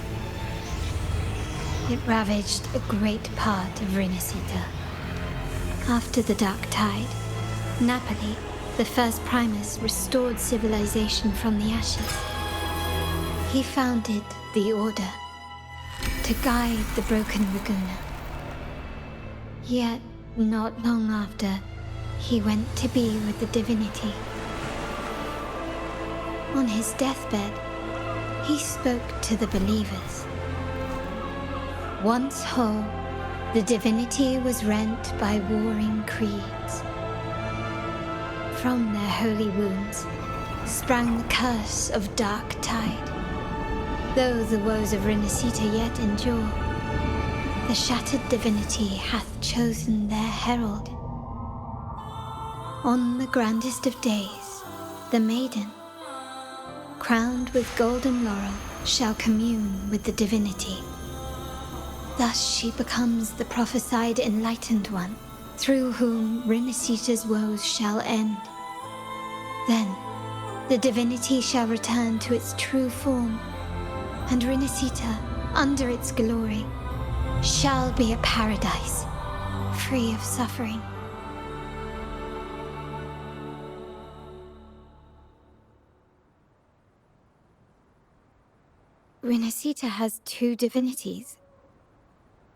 It ravaged a great part of Rinasita. After the Dark Tide, Napoli, the first Primus, restored civilization from the ashes. He founded the Order to guide the broken Laguna. Yet, not long after, he went to be with the divinity. On his deathbed, he spoke to the believers. Once whole, the divinity was rent by warring creeds. From their holy wounds sprang the curse of Dark Tide. Though the woes of Rinasita yet endure, the shattered divinity hath chosen their herald. On the grandest of days, the maiden, crowned with golden laurel, shall commune with the divinity. Thus she becomes the prophesied enlightened one, through whom Rinasita's woes shall end. Then, the divinity shall return to its true form, and Rinasita, under its glory, shall be a paradise, free of suffering. Rinasita has two divinities.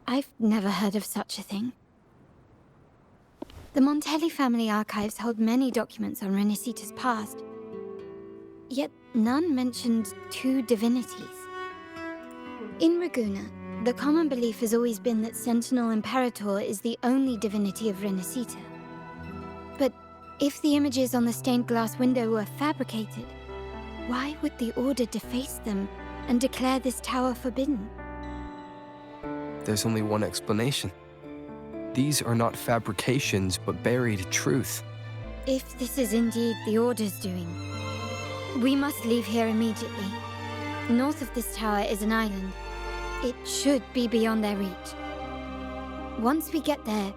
I've never heard of such a thing. The Montelli family archives hold many documents on Rinasita's past, yet none mentioned two divinities. In Ragusa, the common belief has always been that Sentinel Imperator is the only divinity of Rinasita. But if the images on the stained glass window were fabricated, why would the Order deface them and declare this tower forbidden? There's only one explanation. These are not fabrications, but buried truth. If this is indeed the Order's doing, we must leave here immediately. North of this tower is an island. It should be beyond their reach. Once we get there,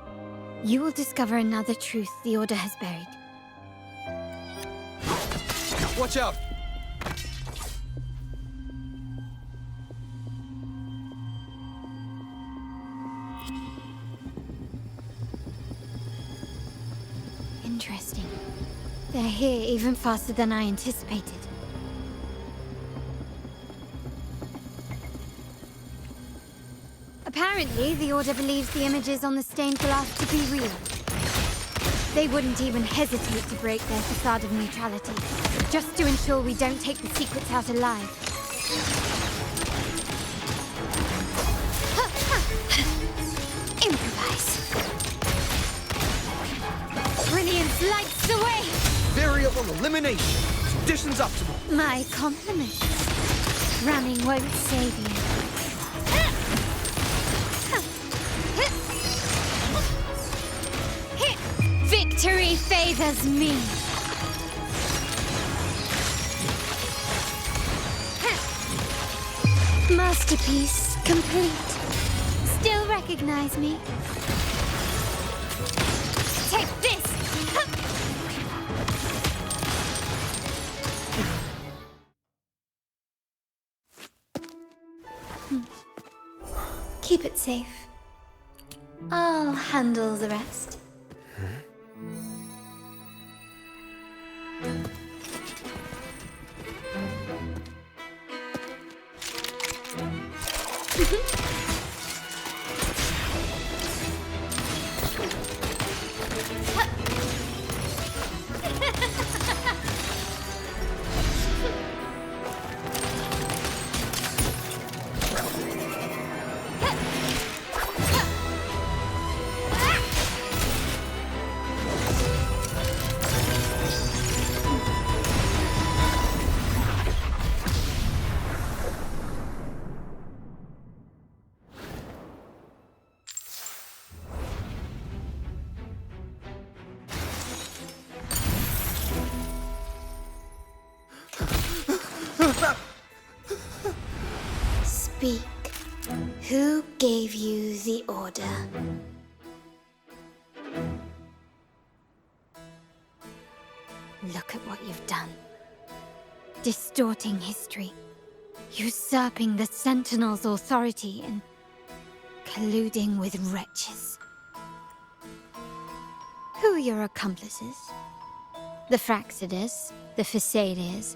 you will discover another truth the Order has buried. Watch out! Interesting. They're here even faster than I anticipated. Apparently, the Order believes the images on the stained glass to be real. They wouldn't even hesitate to break their facade of neutrality, just to ensure we don't take the secrets out alive. Improvise. Brilliant slides away! Variable elimination. Conditions optimal. My compliments. Running won't save you. Victory favors me. Masterpiece complete. Still recognize me? Take this! Keep it safe. I'll handle the rest. Speak. Who gave you the order? Look at what you've done. Distorting history. Usurping the Sentinel's authority and colluding with wretches. Who are your accomplices? The Fraxidus, the Phisades,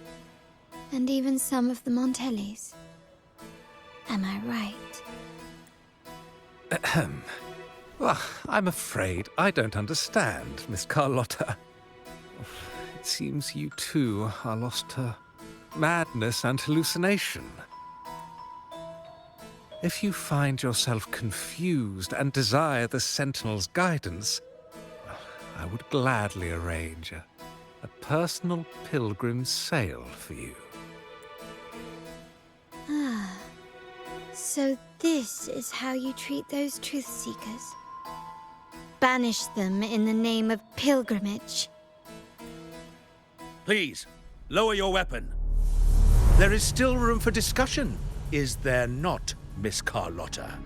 and even some of the Montellis. Am I right? Ahem. Well, I'm afraid I don't understand, Miss Carlotta. It seems you too are lost to madness and hallucination. If you find yourself confused and desire the Sentinel's guidance, I would gladly arrange a personal pilgrim sail for you. Ah. So this is how you treat those truth seekers? Banish them in the name of pilgrimage. Please, lower your weapon. There is still room for discussion, is there not, Miss Carlotta?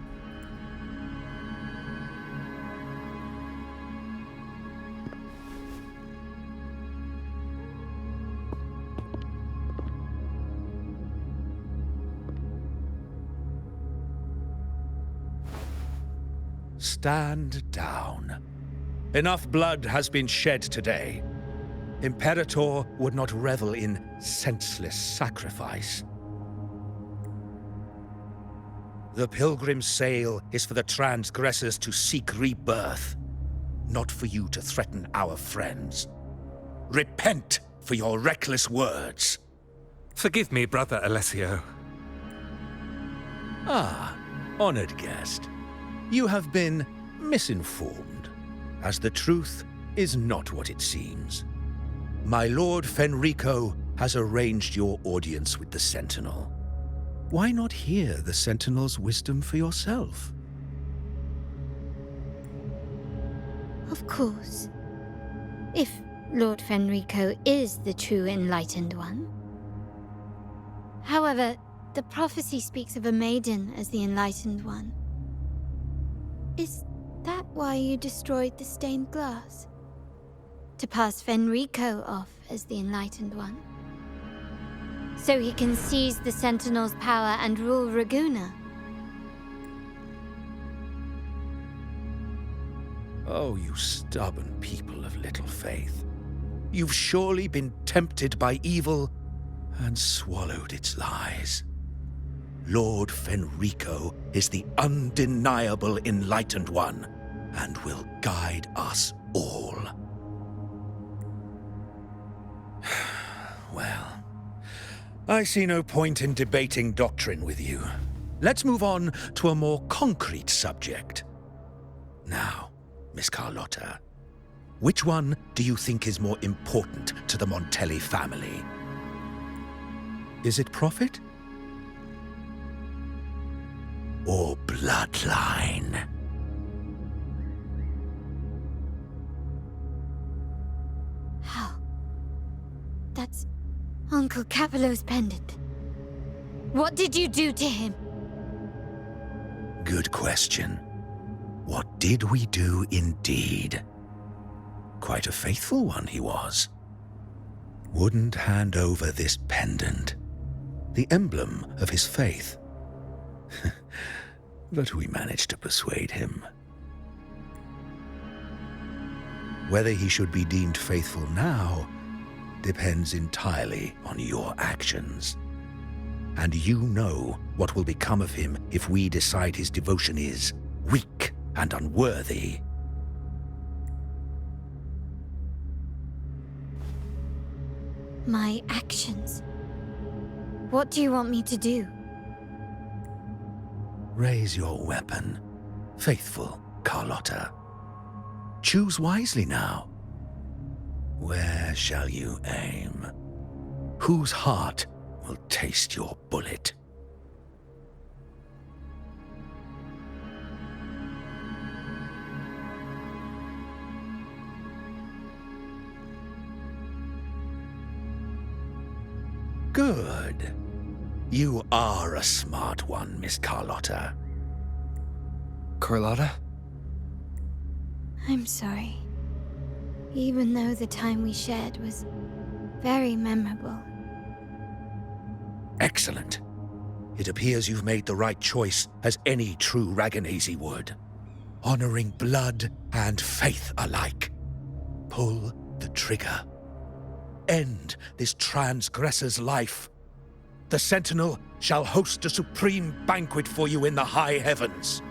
Stand down. Enough blood has been shed today. Imperator would not revel in senseless sacrifice. The pilgrim's sail is for the transgressors to seek rebirth, not for you to threaten our friends. Repent for your reckless words. Forgive me, Brother Alessio. Ah, honored guest. You have been misinformed, as the truth is not what it seems. My Lord Fenrico has arranged your audience with the Sentinel. Why not hear the Sentinel's wisdom for yourself? Of course. If Lord Fenrico is the true Enlightened One. However, the prophecy speaks of a maiden as the Enlightened One. Is that why you destroyed the stained glass? To pass Fenrico off as the Enlightened One? So he can seize the Sentinel's power and rule Raguna? Oh, you stubborn people of little faith. You've surely been tempted by evil and swallowed its lies. Lord Fenrico is the undeniable Enlightened One, and will guide us all. Well, I see no point in debating doctrine with you. Let's move on to a more concrete subject. Now, Miss Carlotta, Which one do you think is more important to the Montelli family? Is it profit? Or bloodline? How? That's Uncle Capello's pendant. What did you do to him? Good question. What did we do indeed? Quite a faithful one he was. Wouldn't hand over this pendant, the emblem of his faith. But we managed to persuade him. Whether he should be deemed faithful now depends entirely on your actions. And you know what will become of him if we decide his devotion is weak and unworthy. My actions. What do you want me to do? Raise your weapon, faithful Carlotta. Choose wisely now. Where shall you aim? Whose heart will taste your bullet? Good. You are a smart one, Miss Carlotta. Carlotta? I'm sorry. Even though the time we shared was very memorable. Excellent. It appears you've made the right choice, as any true Raganazi would. Honoring blood and faith alike. Pull the trigger. End this transgressor's life. The Sentinel shall host a supreme banquet for you in the high heavens.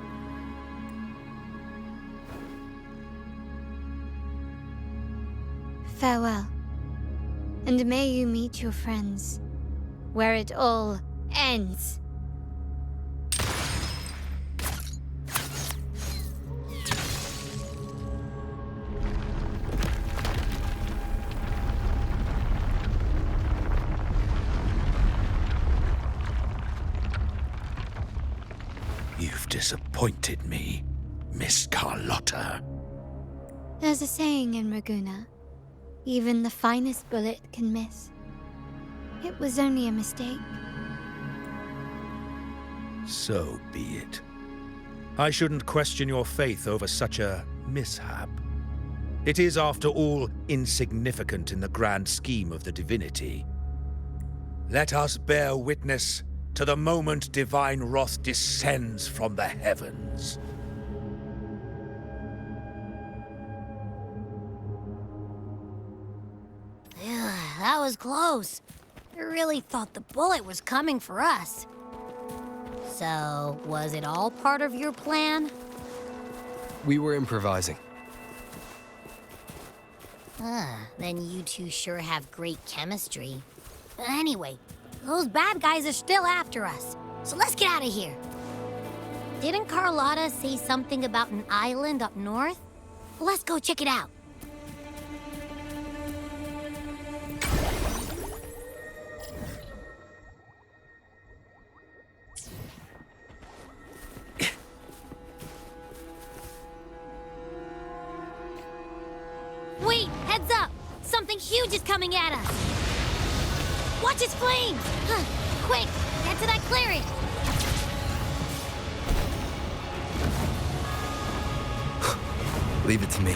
Farewell. And may you meet your friends where it all ends. You've disappointed me, Miss Carlotta. There's a saying in Raguna, even the finest bullet can miss. It was only a mistake. So be it. I shouldn't question your faith over such a mishap. It is, after all, insignificant in the grand scheme of the divinity. Let us bear witness to the moment divine wrath descends from the heavens. That was close. I really thought the bullet was coming for us. So, was it all part of your plan? We were improvising. Then you two sure have great chemistry. But anyway, those bad guys are still after us. So let's get out of here. Didn't Carlotta say something about an island up north? Let's go check it out. Wait, heads up! Something huge is coming at us! Watch its flames! Quick, get to that clearing! Leave it to me.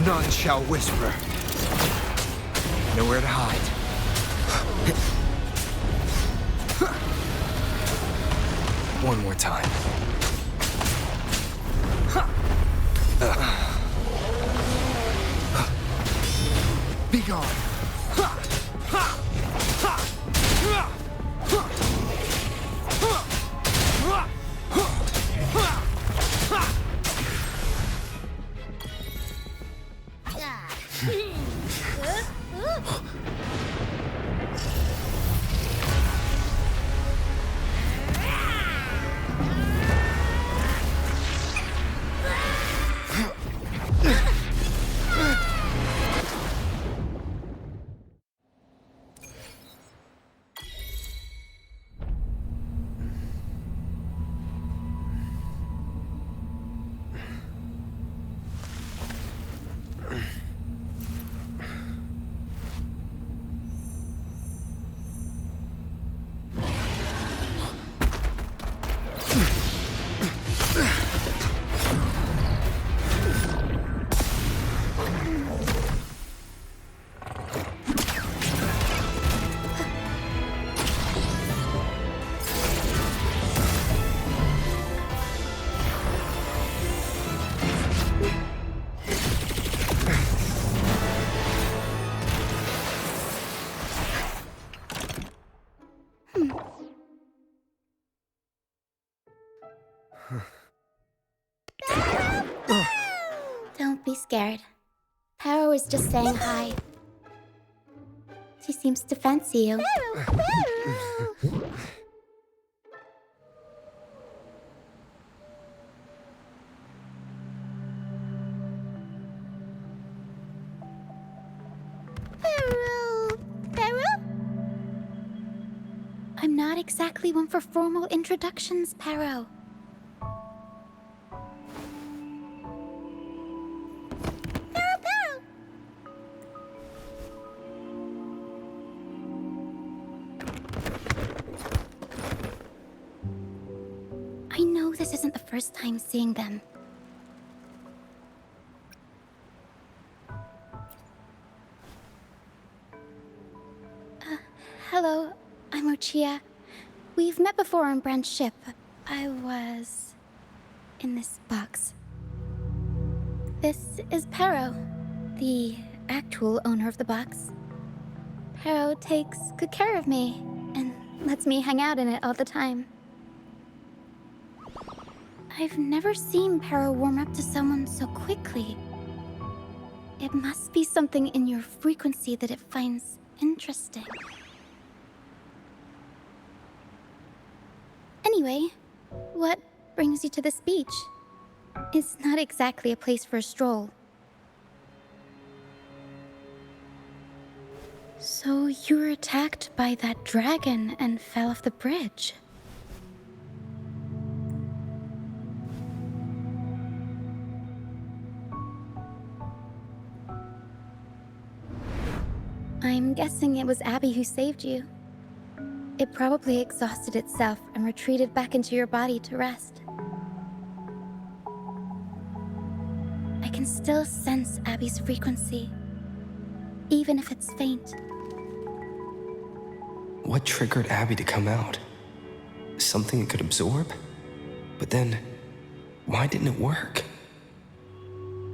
None shall whisper. Nowhere to hide. One more time. Be gone. Don't be scared. Paro is just saying hi. She seems to fancy you. I'm not exactly one for formal introductions, Paro. I know this isn't the first time seeing them. Hello, I'm Ochia. We've met before on Brand's ship. I was in this box. This is Paro, the actual owner of the box. Paro takes good care of me and lets me hang out in it all the time. I've never seen Paro warm up to someone so quickly. It must be something in your frequency that it finds interesting. Anyway, what brings you to this beach? It's not exactly a place for a stroll. So you were attacked by that dragon and fell off the bridge. I'm guessing it was Abby who saved you. It probably exhausted itself and retreated back into your body to rest. I can still sense Abby's frequency, even if it's faint. What triggered Abby to come out? Something it could absorb? But then, why didn't it work?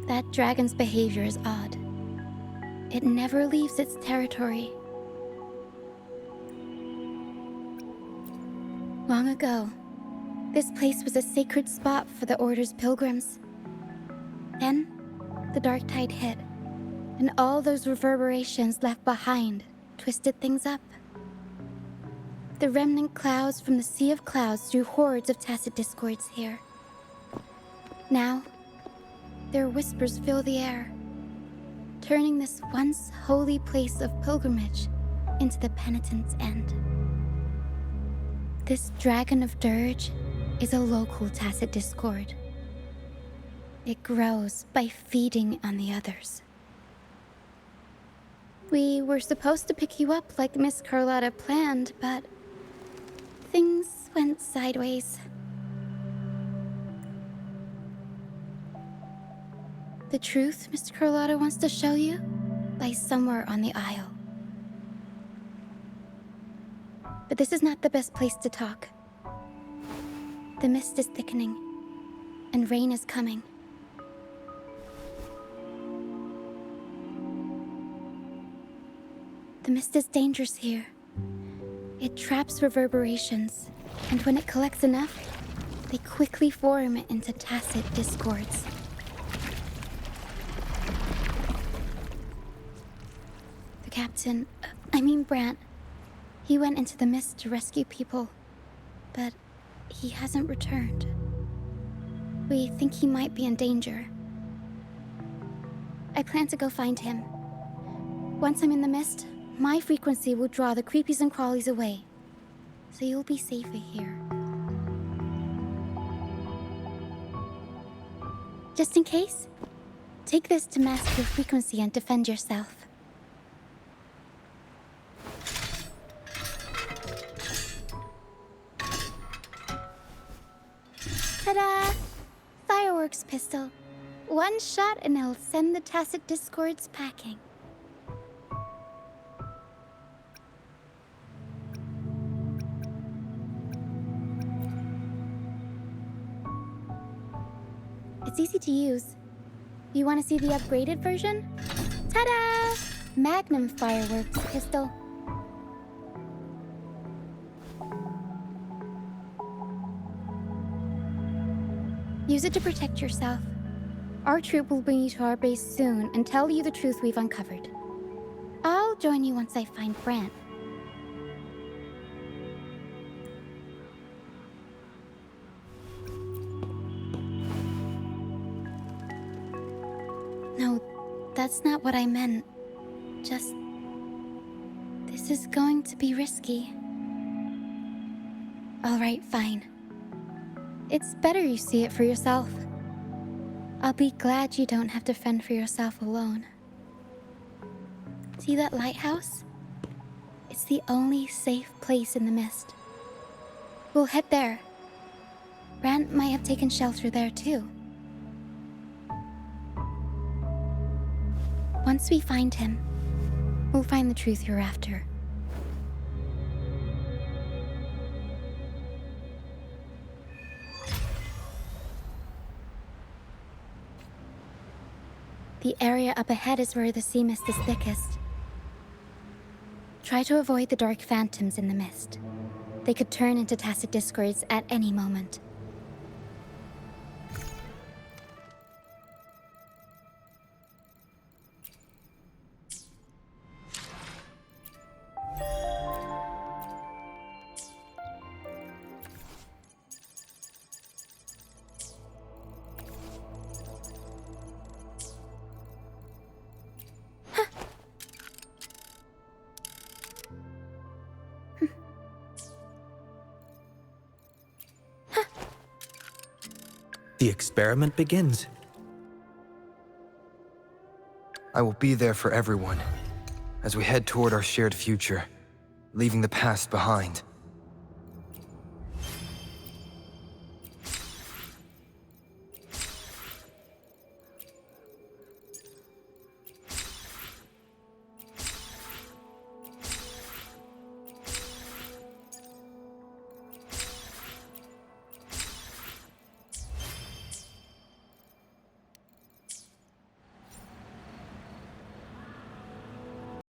That dragon's behavior is odd. It never leaves its territory. Long ago, this place was a sacred spot for the Order's pilgrims. Then, the dark tide hit, and all those reverberations left behind twisted things up. The remnant clouds from the Sea of Clouds drew hordes of tacit discords here. Now, their whispers fill the air, turning this once holy place of pilgrimage into the penitent's end. This Dragon of Dirge is a local tacit discord. It grows by feeding on the others. We were supposed to pick you up like Miss Carlotta planned, but things went sideways. The truth Mr. Carlotta wants to show you lies somewhere on the aisle. But this is not the best place to talk. The mist is thickening, and rain is coming. The mist is dangerous here. It traps reverberations, and when it collects enough, they quickly form into tacit discords. The captain, Brant, he went into the mist to rescue people, but he hasn't returned. We think he might be in danger. I plan to go find him. Once I'm in the mist, my frequency will draw the creepies and crawlies away, so you'll be safer here. Just in case, take this to mask your frequency and defend yourself. Ta-da! Fireworks pistol. One shot and it'll send the tacit discords packing. It's easy to use. You want to see the upgraded version? Ta-da! Magnum fireworks pistol. Use it to protect yourself. Our troop will bring you to our base soon and tell you the truth we've uncovered. I'll join you once I find Brant. No, that's not what I meant. Just... this is going to be risky. Alright, fine. It's better you see it for yourself. I'll be glad you don't have to fend for yourself alone. See that lighthouse? It's the only safe place in the mist. We'll head there. Brant might have taken shelter there too. Once we find him, we'll find the truth you're after. The area up ahead is where the sea mist is thickest. Try to avoid the dark phantoms in the mist. They could turn into tacit discords at any moment. The experiment begins. I will be there for everyone as we head toward our shared future, leaving the past behind.